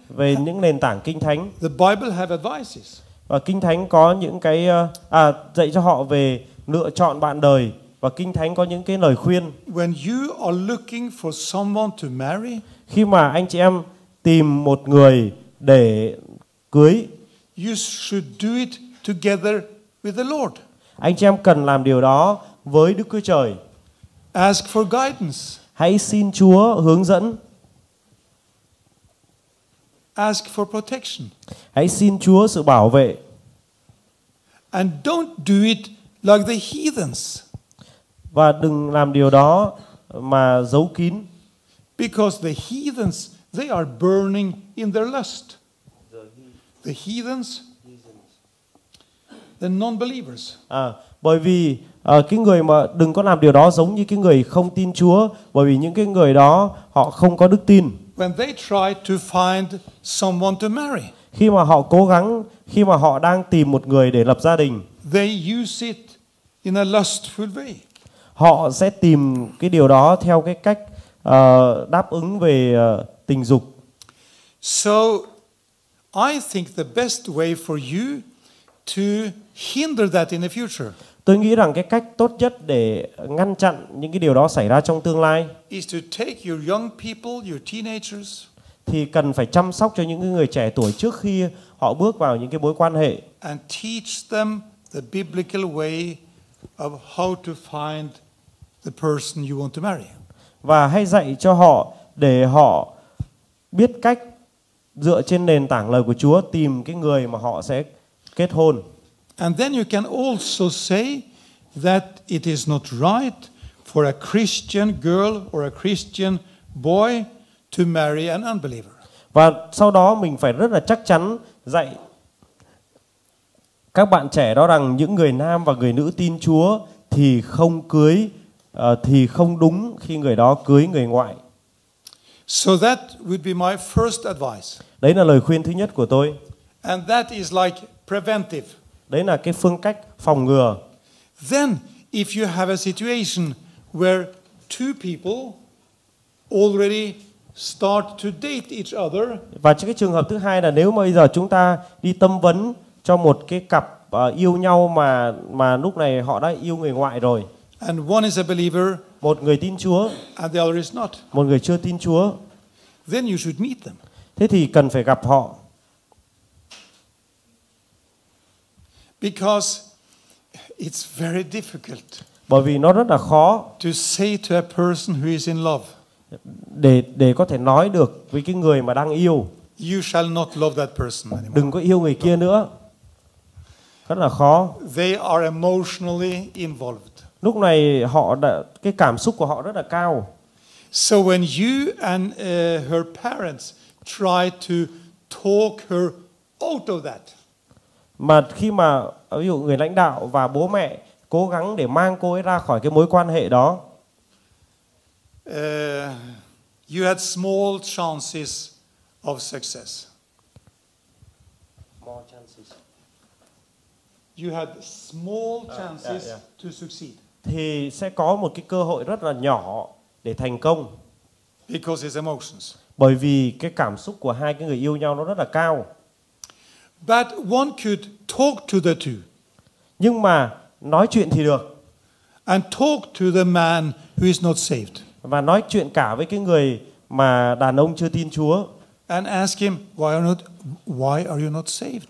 về những nền tảng Kinh Thánh. The Bible have advices. Và Kinh Thánh có những cái dạy cho họ về lựa chọn bạn đời và Kinh Thánh có những cái lời khuyên. When you are looking for someone to marry, khi mà anh chị em tìm một người để cưới, you should do it together with the Lord. Anh chị em cần làm điều đó với Đức Chúa Trời. Ask for guidance. Hãy xin Chúa hướng dẫn. Ask for protection. Hãy xin Chúa sự bảo vệ. And don't do it like the heathens. Và đừng làm điều đó mà giấu kín. Because the heathens, they are burning in their lust. The heathens, the non-believers. Bởi vì cái người mà đừng có làm điều đó giống như cái người không tin Chúa, bởi vì những cái người đó họ không có đức tin. When they try to find someone to marry, khi mà họ cố gắng, khi mà họ đang tìm một người để lập gia đình, they use it in a lustful way. Họ sẽ tìm cái điều đó theo cái cách đáp ứng về tình dục. So I think the best way for you to hinder that in the future. Tôi nghĩ rằng cái cách tốt nhất để ngăn chặn những cái điều đó xảy ra trong tương lai is to take your young people, your teenagers, thì cần phải chăm sóc cho những người trẻ tuổi trước khi họ bước vào những cái mối quan hệ. And teach them the biblical way of how to find the person you want to marry. Và hãy dạy cho họ để họ biết cách dựa trên nền tảng lời của Chúa tìm cái người mà họ sẽ kết hôn. And then you can also say that it is not right for a Christian girl or a Christian boy to marry an unbeliever. Và sau đó mình phải rất là chắc chắn dạy các bạn trẻ đó rằng những người nam và người nữ tin Chúa thì không cưới, thì không đúng khi người đó cưới người ngoại. So that would be my first advice. Đấy là lời khuyên thứ nhất của tôi. And that is like preventive. Đấy là cái phương cách phòng ngừa. Then if you have a situation where two people already start to date each other, Và cái trường hợp thứ hai là nếu mà bây giờ chúng ta đi tâm vấn cho một cái cặp yêu nhau mà lúc này họ đã yêu người ngoại rồi. and one is a believer Một người tin Chúa, and the other is not, một người chưa tin Chúa. then you should meet them. Thế thì cần phải gặp họ. Because it's very difficult Bởi vì nó rất là khó to say to a person who is in love, để có thể nói được với cái người mà đang yêu, you shall not love that person anymore. đừng có yêu người kia nữa. Rất là khó. They are emotionally involved. Lúc này cái cảm xúc của họ rất là cao. So when you and her parents try to talk her out of that, Mà khi mà ví dụ người lãnh đạo và bố mẹ cố gắng để mang cô ấy ra khỏi cái mối quan hệ đó, you had small chances of success. You had small chances to succeed. Thì sẽ có một cái cơ hội rất là nhỏ để thành công. Because it's emotions. Bởi vì cái cảm xúc của hai cái người yêu nhau nó rất là cao. But one could talk to the two. Nhưng mà nói chuyện thì được. And talk to the man who is not saved. Và nói chuyện cả với cái người mà đàn ông chưa tin Chúa. And ask him, why are you not saved?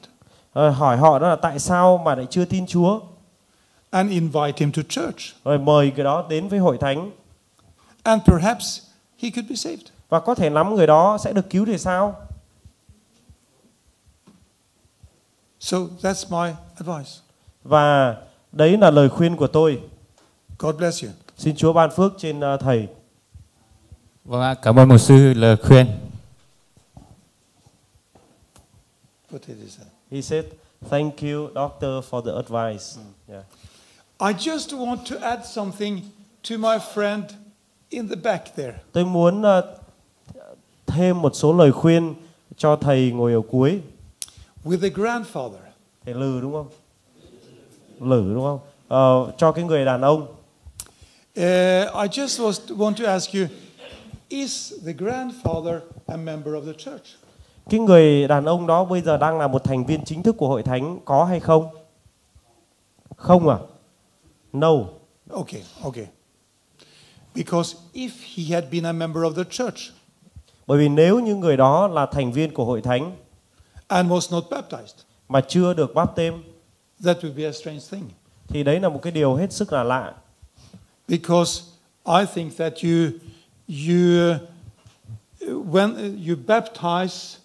Hỏi họ đó là tại sao mà lại chưa tin Chúa. And invite him to church. Rồi mời cái đó đến với hội thánh. And perhaps he could be saved. Và có thể lắm người đó sẽ được cứu thì sao? So that's my advice. Và đấy là lời khuyên của tôi. God bless you. Xin Chúa ban phước trên thầy. Vâng ạ, cảm ơn mục sư lời khuyên. What did he say? He said, "Thank you, doctor, for the advice." Yeah. I just want to add something to my friend in the back there. Tôi muốn thêm một số lời khuyên cho thầy ngồi ở cuối. With the grandfather. Thầy Lừ đúng không? Lử đúng không? Cho cái người đàn ông. I just want to ask you, is the grandfather a member of the church? Cái người đàn ông đó bây giờ đang là một thành viên chính thức của hội thánh, có hay không? Không à? No. Okay. Because if he had been a member of the church, bởi vì nếu như người đó là thành viên của hội thánh and was not baptized, mà chưa được báp têm, that would be a strange thing. Thì đấy là một cái điều hết sức là lạ. Because I think that when you baptize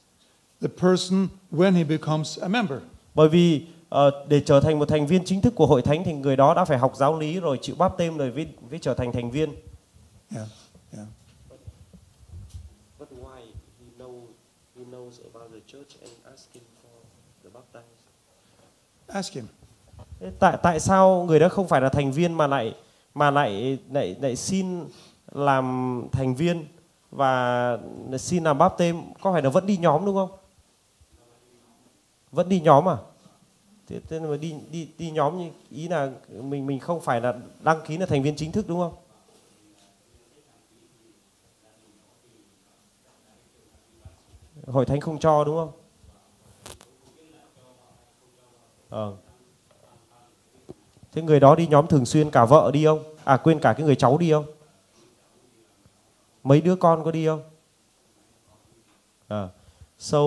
the person when he becomes a member. Bởi vì để trở thành một thành viên chính thức của hội thánh thì người đó đã phải học giáo lý rồi chịu báp têm rồi mới trở thành thành viên. Yeah. But why he knows about the church and asking for the baptism? Ask him. Tại sao người đó không phải là thành viên mà lại xin làm thành viên và xin làm báp têm? Có phải là vẫn đi nhóm đúng không? Vẫn đi nhóm à? Thế mà đi nhóm như ý là mình không phải là đăng ký là thành viên chính thức đúng không? Hội thánh không cho đúng không? Thế người đó đi nhóm thường xuyên, cả vợ đi không? À quên, cả cái người cháu đi không? Mấy đứa con có đi không? So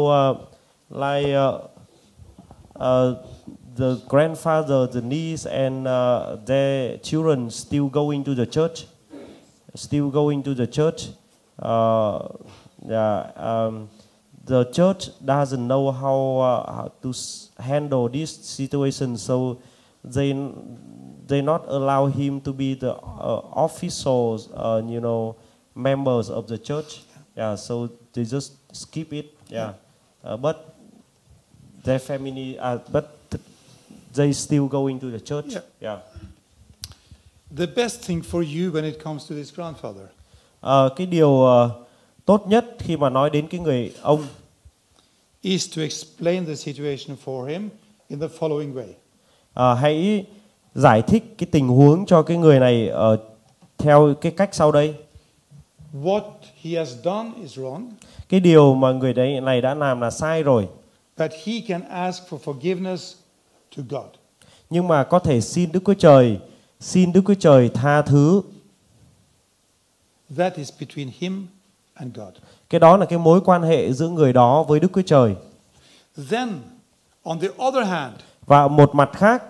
the grandfather, the niece and their children still going to the church. The church doesn't know how to handle this situation, so they not allow him to be the officials, members of the church. Yeah, so they just skip it. Yeah, but their family, but they still going to the church. Yeah. The best thing for you when it comes to this grandfather. Cái điều tốt nhất khi mà nói đến cái người ông is to explain the situation for him in the following way. Hãy giải thích cái tình huống cho cái người này theo cái cách sau đây. What he has done is wrong. Cái điều mà người đấy này đã làm là sai rồi. But he can ask for forgiveness to God. Nhưng mà có thể xin Đức Chúa Trời tha thứ. That is between him and God. Cái đó là cái mối quan hệ giữa người đó với Đức Chúa Trời. Then, on the other hand, và một mặt khác,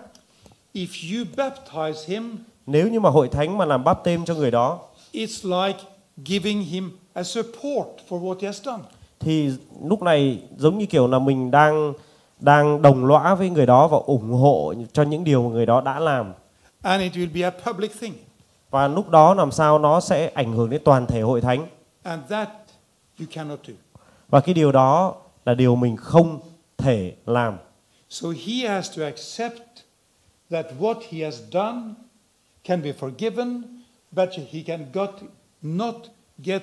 if you baptize him, nếu như mà hội thánh mà làm báp têm cho người đó, it's like giving him a support for what he has done. Thì lúc này giống như kiểu là mình đang đồng lõa với người đó và ủng hộ cho những điều mà người đó đã làm. And it will be a public thing. Và lúc đó làm sao nó sẽ ảnh hưởng đến toàn thể hội thánh. And that you cannot do. Và cái điều đó là điều mình không thể làm. So he has to accept that what he has done can be forgiven, but he can not get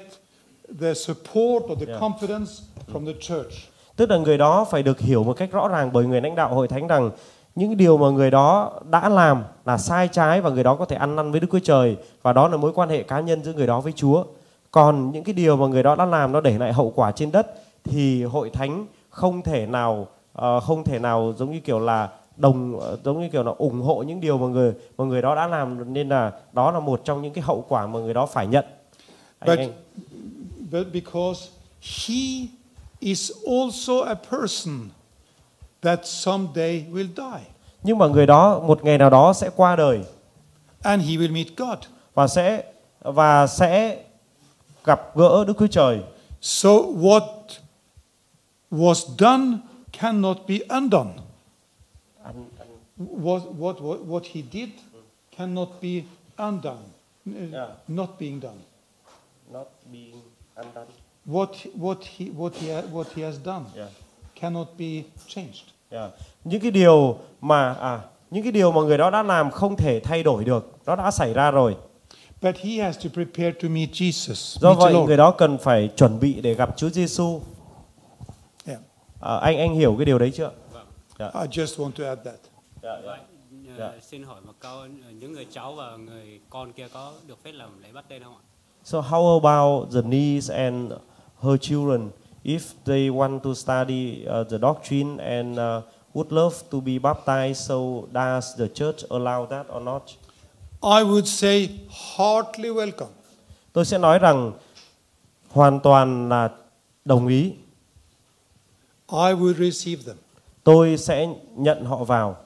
the support or the confidence from the church. Tức là người đó phải được hiểu một cách rõ ràng bởi người lãnh đạo hội thánh rằng những điều mà người đó đã làm là sai trái và người đó có thể ăn năn với Đức Chúa Trời và đó là mối quan hệ cá nhân giữa người đó với Chúa. Còn những cái điều mà người đó đã làm nó để lại hậu quả trên đất thì hội thánh không thể nào giống như kiểu là ủng hộ những điều mà người đó đã làm, nên là đó là một trong những cái hậu quả mà người đó phải nhận. But because he is also a person that someday will die. Nhưng mà người đó một ngày nào đó sẽ qua đời. And he will meet God. Và sẽ gặp gỡ Đức Chúa Trời. So what was done cannot be undone. What he did cannot be undone. Not being done. Not being undone. What he has done cannot be changed. Những cái điều mà người đó đã làm không thể thay đổi được, nó đã xảy ra rồi. But he has to prepare to meet Jesus. Do vậy người đó cần phải chuẩn bị để gặp Chúa Giêsu. Anh hiểu cái điều đấy chưa? I just want to add that. Xin hỏi một câu, những người cháu và người con kia có được phép làm lễ bắt tên không ạ? So how about the niece and her children, if they want to study the doctrine and would love to be baptized, so does the church allow that or not? I would say heartily welcome. Tôi sẽ nói rằng hoàn toàn là đồng ý. I will receive them. Tôi sẽ nhận họ vào.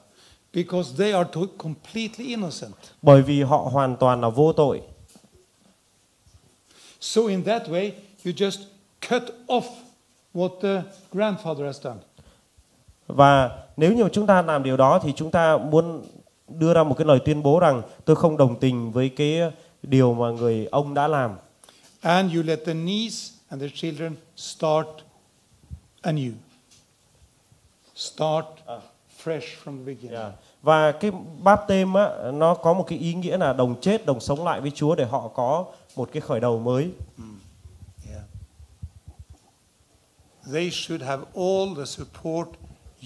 Because they are completely innocent. Bởi vì họ hoàn toàn là vô tội. So in that way, you just cut off what the grandfather has done. Và nếu như chúng ta làm điều đó thì chúng ta muốn đưa ra một cái lời tuyên bố rằng tôi không đồng tình với cái điều mà người ông đã làm. And you let the niece and the children start anew. Start fresh from the beginning. Và cái báp têm á, nó có một cái ý nghĩa là đồng chết, đồng sống lại với Chúa để họ có một cái khởi đầu mới. They should have all the support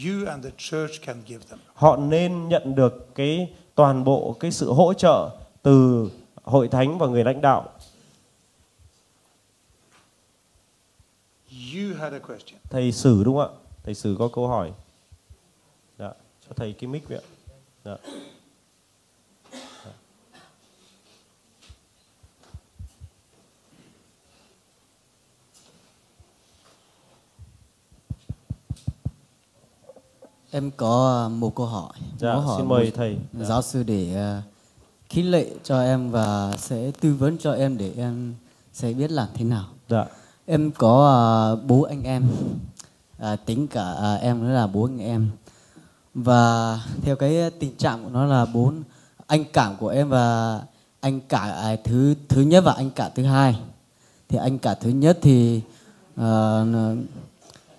you and the church can give them. Họ nên nhận được toàn bộ cái sự hỗ trợ từ hội thánh và người lãnh đạo. You had a question. Thầy Sử đúng không ạ? Thầy Sử có câu hỏi. Dạ, cho thầy cái mic vậy ạ. Dạ. Em có một câu hỏi. Dạ, xin mời thầy. Giáo sư để khích lệ cho em và sẽ tư vấn cho em để em sẽ biết làm thế nào. Dạ. Em có 4 anh em, tính cả em nữa là 4 anh em. Và theo cái tình trạng của nó là 4 anh cả của em và anh cả thứ nhất và anh cả thứ hai. Thì anh cả thứ nhất thì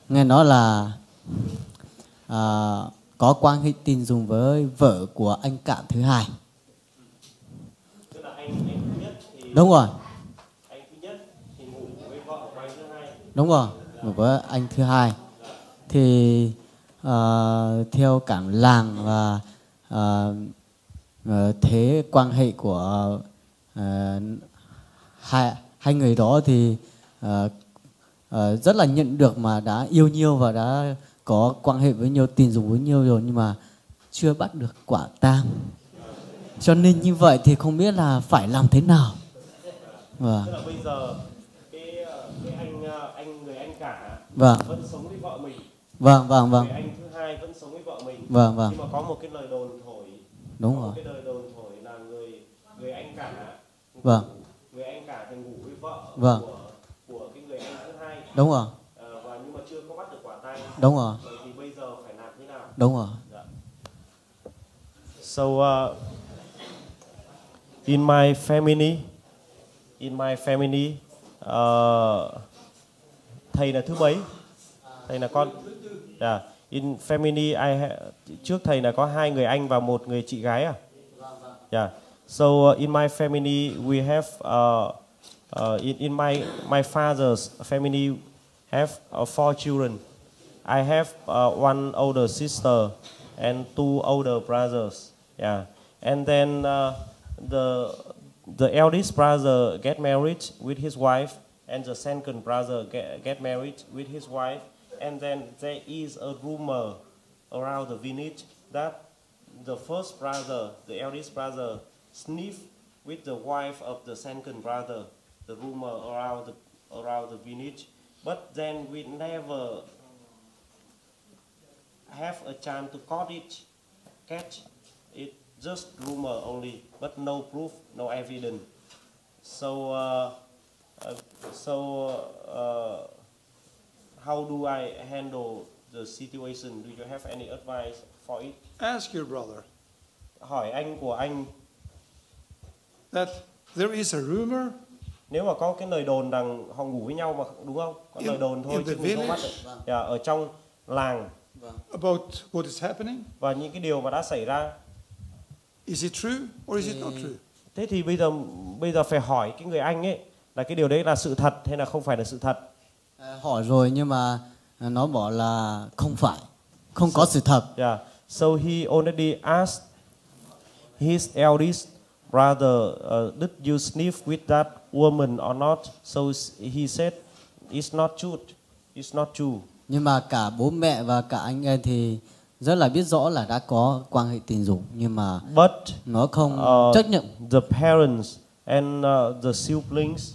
nghe nói là có quan hệ tình dục với vợ của anh cả thứ hai. Đúng rồi. Anh thứ nhất thì ngủ với vợ của anh thứ hai. Đúng rồi, ngủ với anh thứ hai. Thì theo cảm làng và thế quan hệ của hai người đó thì rất là nhận được mà đã yêu nhau và đã có quan hệ với nhau, tình dục với nhau rồi, nhưng mà chưa bắt được quả tang. Cho nên như vậy thì không biết là phải làm thế nào. Vâng. Tức là bây giờ cái người anh cả Vâng. vẫn sống với vợ mình. Vâng. Người anh thứ hai vẫn sống với vợ mình. Vâng. Nhưng mà có một cái lời đồn thổi. Đúng có rồi. một cái lời đồn thổi là người anh cả. Vâng. Người anh cả thì ngủ với vợ. Vâng. Của cái người anh thứ hai. Đúng rồi. Và nhưng mà chưa có bắt được quả tang. Đúng rồi. Vậy thì bây giờ phải làm thế nào? Đúng rồi. Dạ. So in my family, thầy là thứ mấy? Thầy là con. Yeah. In family, trước thầy là có 2 người anh và 1 người chị gái à? Yeah. So in my family we have in my father's family have 4 children. I have 1 older sister and 2 older brothers. Yeah. And then the eldest brother get married with his wife, and the second brother get married with his wife. And then there is a rumor around the village that the first brother, the eldest brother, sniffed with the wife of the second brother. The rumor around the village, but then we never have a chance to catch it. Just rumor only, but no proof, no evidence. So how do I handle the situation? Do you have any advice for it? Ask your brother. Hỏi anh của anh. That there is a rumor. Nếu mà có cái lời đồn rằng họ ngủ với nhau mà đúng không? Có lời đồn thôi chứ mình không bắt được. Yeah, ở trong làng. About what is happening. Và những cái điều mà đã xảy ra. Is it true or is it not true? Thế thì bây giờ phải hỏi cái người anh ấy là cái điều đấy là sự thật hay là không phải là sự thật. Hỏi rồi nhưng mà nó bảo là không phải, không có sự thật. Yeah. So he already asked his eldest brother, did you sniff with that woman or not? So he said, it's not true. It's not true. Nhưng mà cả bố mẹ và cả anh em thì rất là biết rõ là đã có quan hệ tình dục, nhưng mà nó không chấp nhận. The parents and the siblings,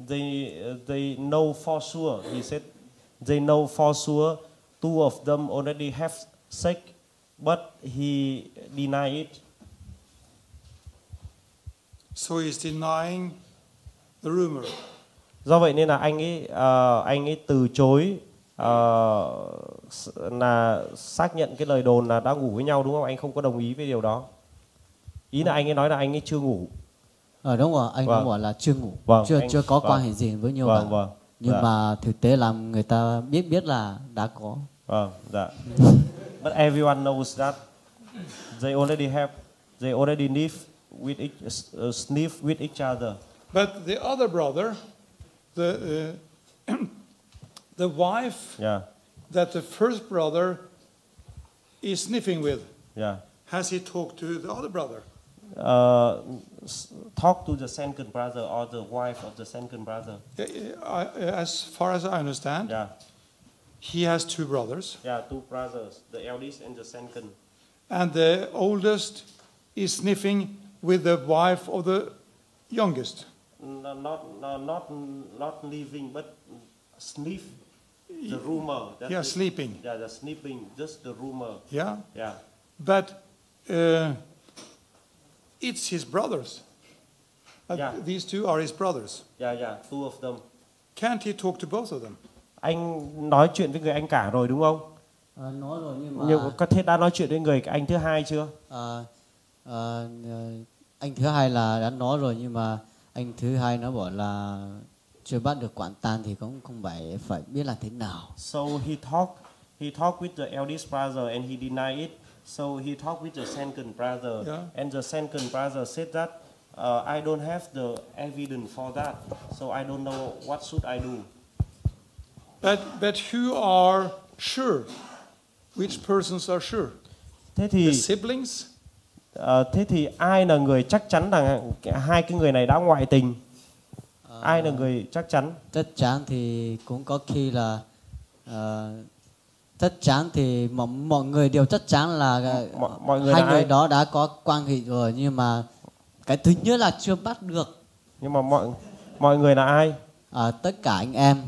they know for sure. He said they know for sure 2 of them already have sex, but he denied it. So he's denying the rumor. Do vậy nên là anh ấy từ chối là xác nhận cái lời đồn là đã ngủ với nhau, đúng không? Anh không có đồng ý với điều đó. Ý là anh ấy nói là anh ấy chưa ngủ. Đúng rồi, anh ấy bảo là chưa ngủ, chưa có quan hệ gì với nhau cả. Nhưng mà thực tế là người ta biết là đã có. Dạ. But everyone knows that they already sniff with each other. But the other brother, the wife that the first brother is sniffing with, has he talked to the other brother? Talk to the second brother or the wife of the second brother. As far as I understand, he has 2 brothers. Yeah, 2 brothers, the eldest and the second. And the oldest is sniffing with the wife of the youngest. Not living, but sniff. The rumor. Sleeping. Yeah, the sleeping, just the rumor. Yeah. Yeah. But it's his brothers. These 2 are his brothers. Yeah, 2 of them. Can't he talk to both of them? Anh nói chuyện với người anh cả rồi đúng không? Nói rồi nhưng mà có thể đã nói chuyện với người anh thứ hai chưa? Anh thứ hai là đã nói rồi, nhưng mà anh thứ hai nó bảo là chưa bắt được quả tang thì cũng không phải biết là thế nào. So he talked with the eldest brother and he denied it. So he talked with the second brother, and the second brother said that I don't have the evidence for that, so I don't know what should I do. But who are sure? Which persons are sure? Thế thì the siblings Thế thì ai là người chắc chắn rằng hai cái người này đã ngoại tình? Ai là người chắc chắn? Chắc chắn thì cũng có khi là chắc chắn thì mọi người đều chắc chắn là mọi người hai là người ai? đó đã có quan hệ rồi, nhưng mà cái thứ nhất là chưa bắt được. Nhưng mà mọi người là ai? Tất cả anh em,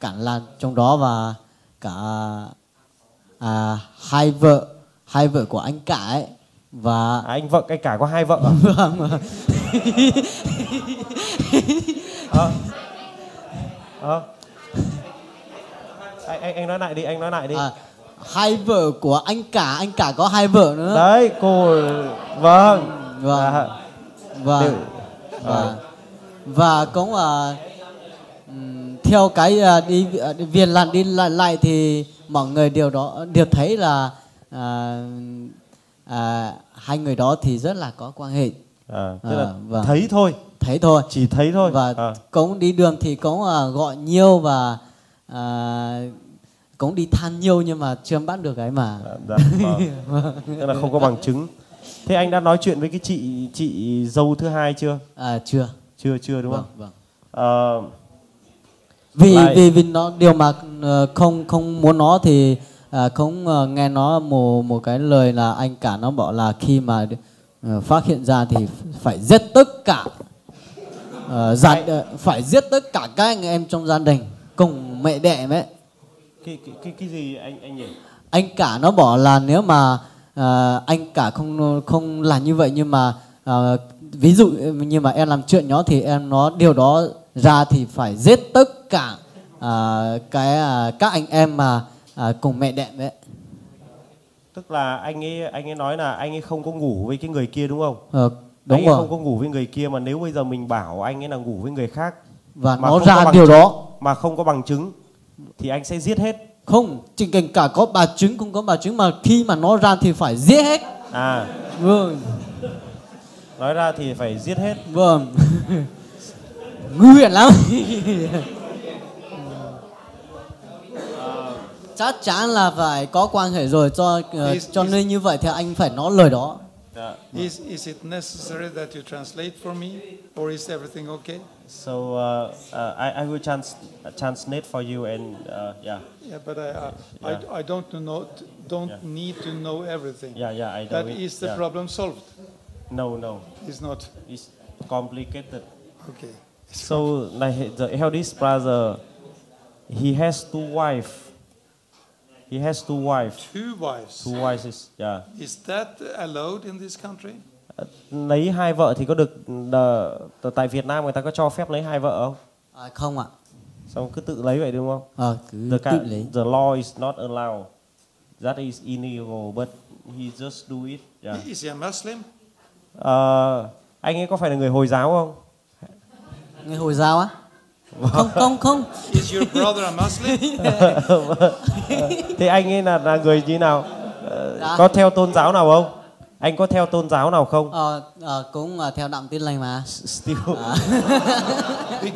cả là trong đó, và cả hai vợ của anh cả ấy, và anh cả có hai vợ à? Vâng. Anh nói lại đi, anh nói lại đi. Hai vợ của anh cả có hai vợ nữa. Đấy, cô vâng. Và cũng theo cái đi viên lần đi lại thì mọi người đều thấy là hai người đó thì rất là có quan hệ. Tức là thấy thôi. Chỉ thấy thôi. Và cũng đi đường thì cũng gọi nhiều và cũng đi than nhiều, nhưng mà chưa bắt được cái mà. Tức là không có bằng chứng. Thế anh đã nói chuyện với cái chị dâu thứ hai chưa? Chưa đúng không? Vâng. Vì nó điều mà không muốn nó thì không nghe nó một cái lời là anh cả nó bảo là khi mà phát hiện ra thì phải giết tất cả phải giết tất cả các anh em trong gia đình cùng mẹ đẻ ấy. Cái gì anh nhỉ? Anh cả nó bảo là nếu mà anh cả không làm như vậy, nhưng mà ví dụ như mà em làm chuyện nhỏ thì em nói điều đó ra thì phải giết tất cả các anh em mà cùng mẹ đẻ ấy. Tức là anh ấy nói là anh ấy không có ngủ với cái người kia đúng không? Đúng anh rồi. Không có ngủ với người kia, mà nếu bây giờ mình bảo anh ấy là ngủ với người khác và nó ra điều đó mà không có bằng chứng thì anh sẽ giết hết. Không, chỉ cần cả có bằng chứng không có bằng chứng, mà khi mà nó ra thì phải giết hết. Vâng. Nói ra thì phải giết hết. Vâng. Nguy hiểm lắm. Chắc chắn là phải có quan hệ rồi, cho nên như vậy thì anh phải nói lời đó. Is it necessary that you translate for me, or is everything okay? So I will translate for you and yeah. Yeah, but I don't need to know everything. Yeah, I know That it. is the problem solved? No. It's not. It's complicated. Okay. So like the eldest brother, he has two wives. He has two wives. Two wives. Two wives, yeah. Is that allowed in this country? Lấy hai vợ thì có được tại Việt Nam người ta có cho phép lấy hai vợ không? Không ạ. Xong cứ tự lấy vậy đúng không? Cứ tự lấy. The law is not allowed. That is illegal, but he just do it. Yeah. Is he a Muslim? Anh ấy có phải là người Hồi giáo không? Người Hồi giáo á? Không. Is your brother a Muslim? Thế anh ấy là người như nào? Có theo tôn giáo nào không? Anh có theo tôn giáo nào không? Cũng theo Đạo Tin Lành mà. Still.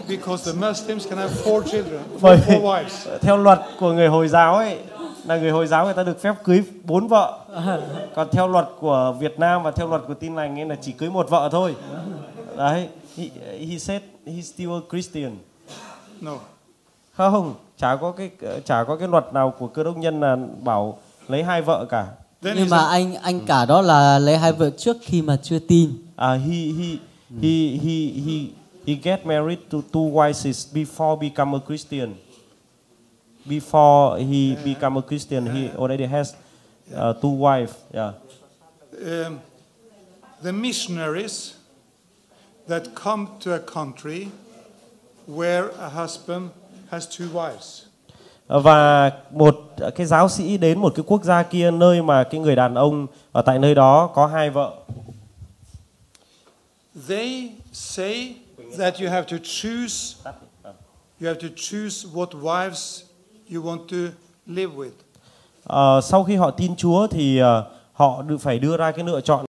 Because the Muslims can have 4 children, 4 wives. Theo luật của người Hồi giáo ấy, là người Hồi giáo người ta được phép cưới 4 vợ. Còn theo luật của Việt Nam và theo luật của Tin Lành ấy là chỉ cưới 1 vợ thôi. Đấy. He said he's still a Christian. No. Không, chả có cái luật nào của Cơ Đốc nhân là bảo lấy 2 vợ cả. Nhưng mà anh cả đó là lấy 2 vợ trước khi mà chưa tin. He get married to 2 wives before become a Christian. Before he become a Christian, he already has 2 wives. Yeah. The missionaries that come to a country where a husband has 2 wives. Và một cái giáo sĩ đến một cái quốc gia kia, nơi mà cái người đàn ông ở tại nơi đó có 2 vợ. They say that you have to choose what wives you want to live with. Sau khi họ tin Chúa thì họ phải đưa ra cái lựa chọn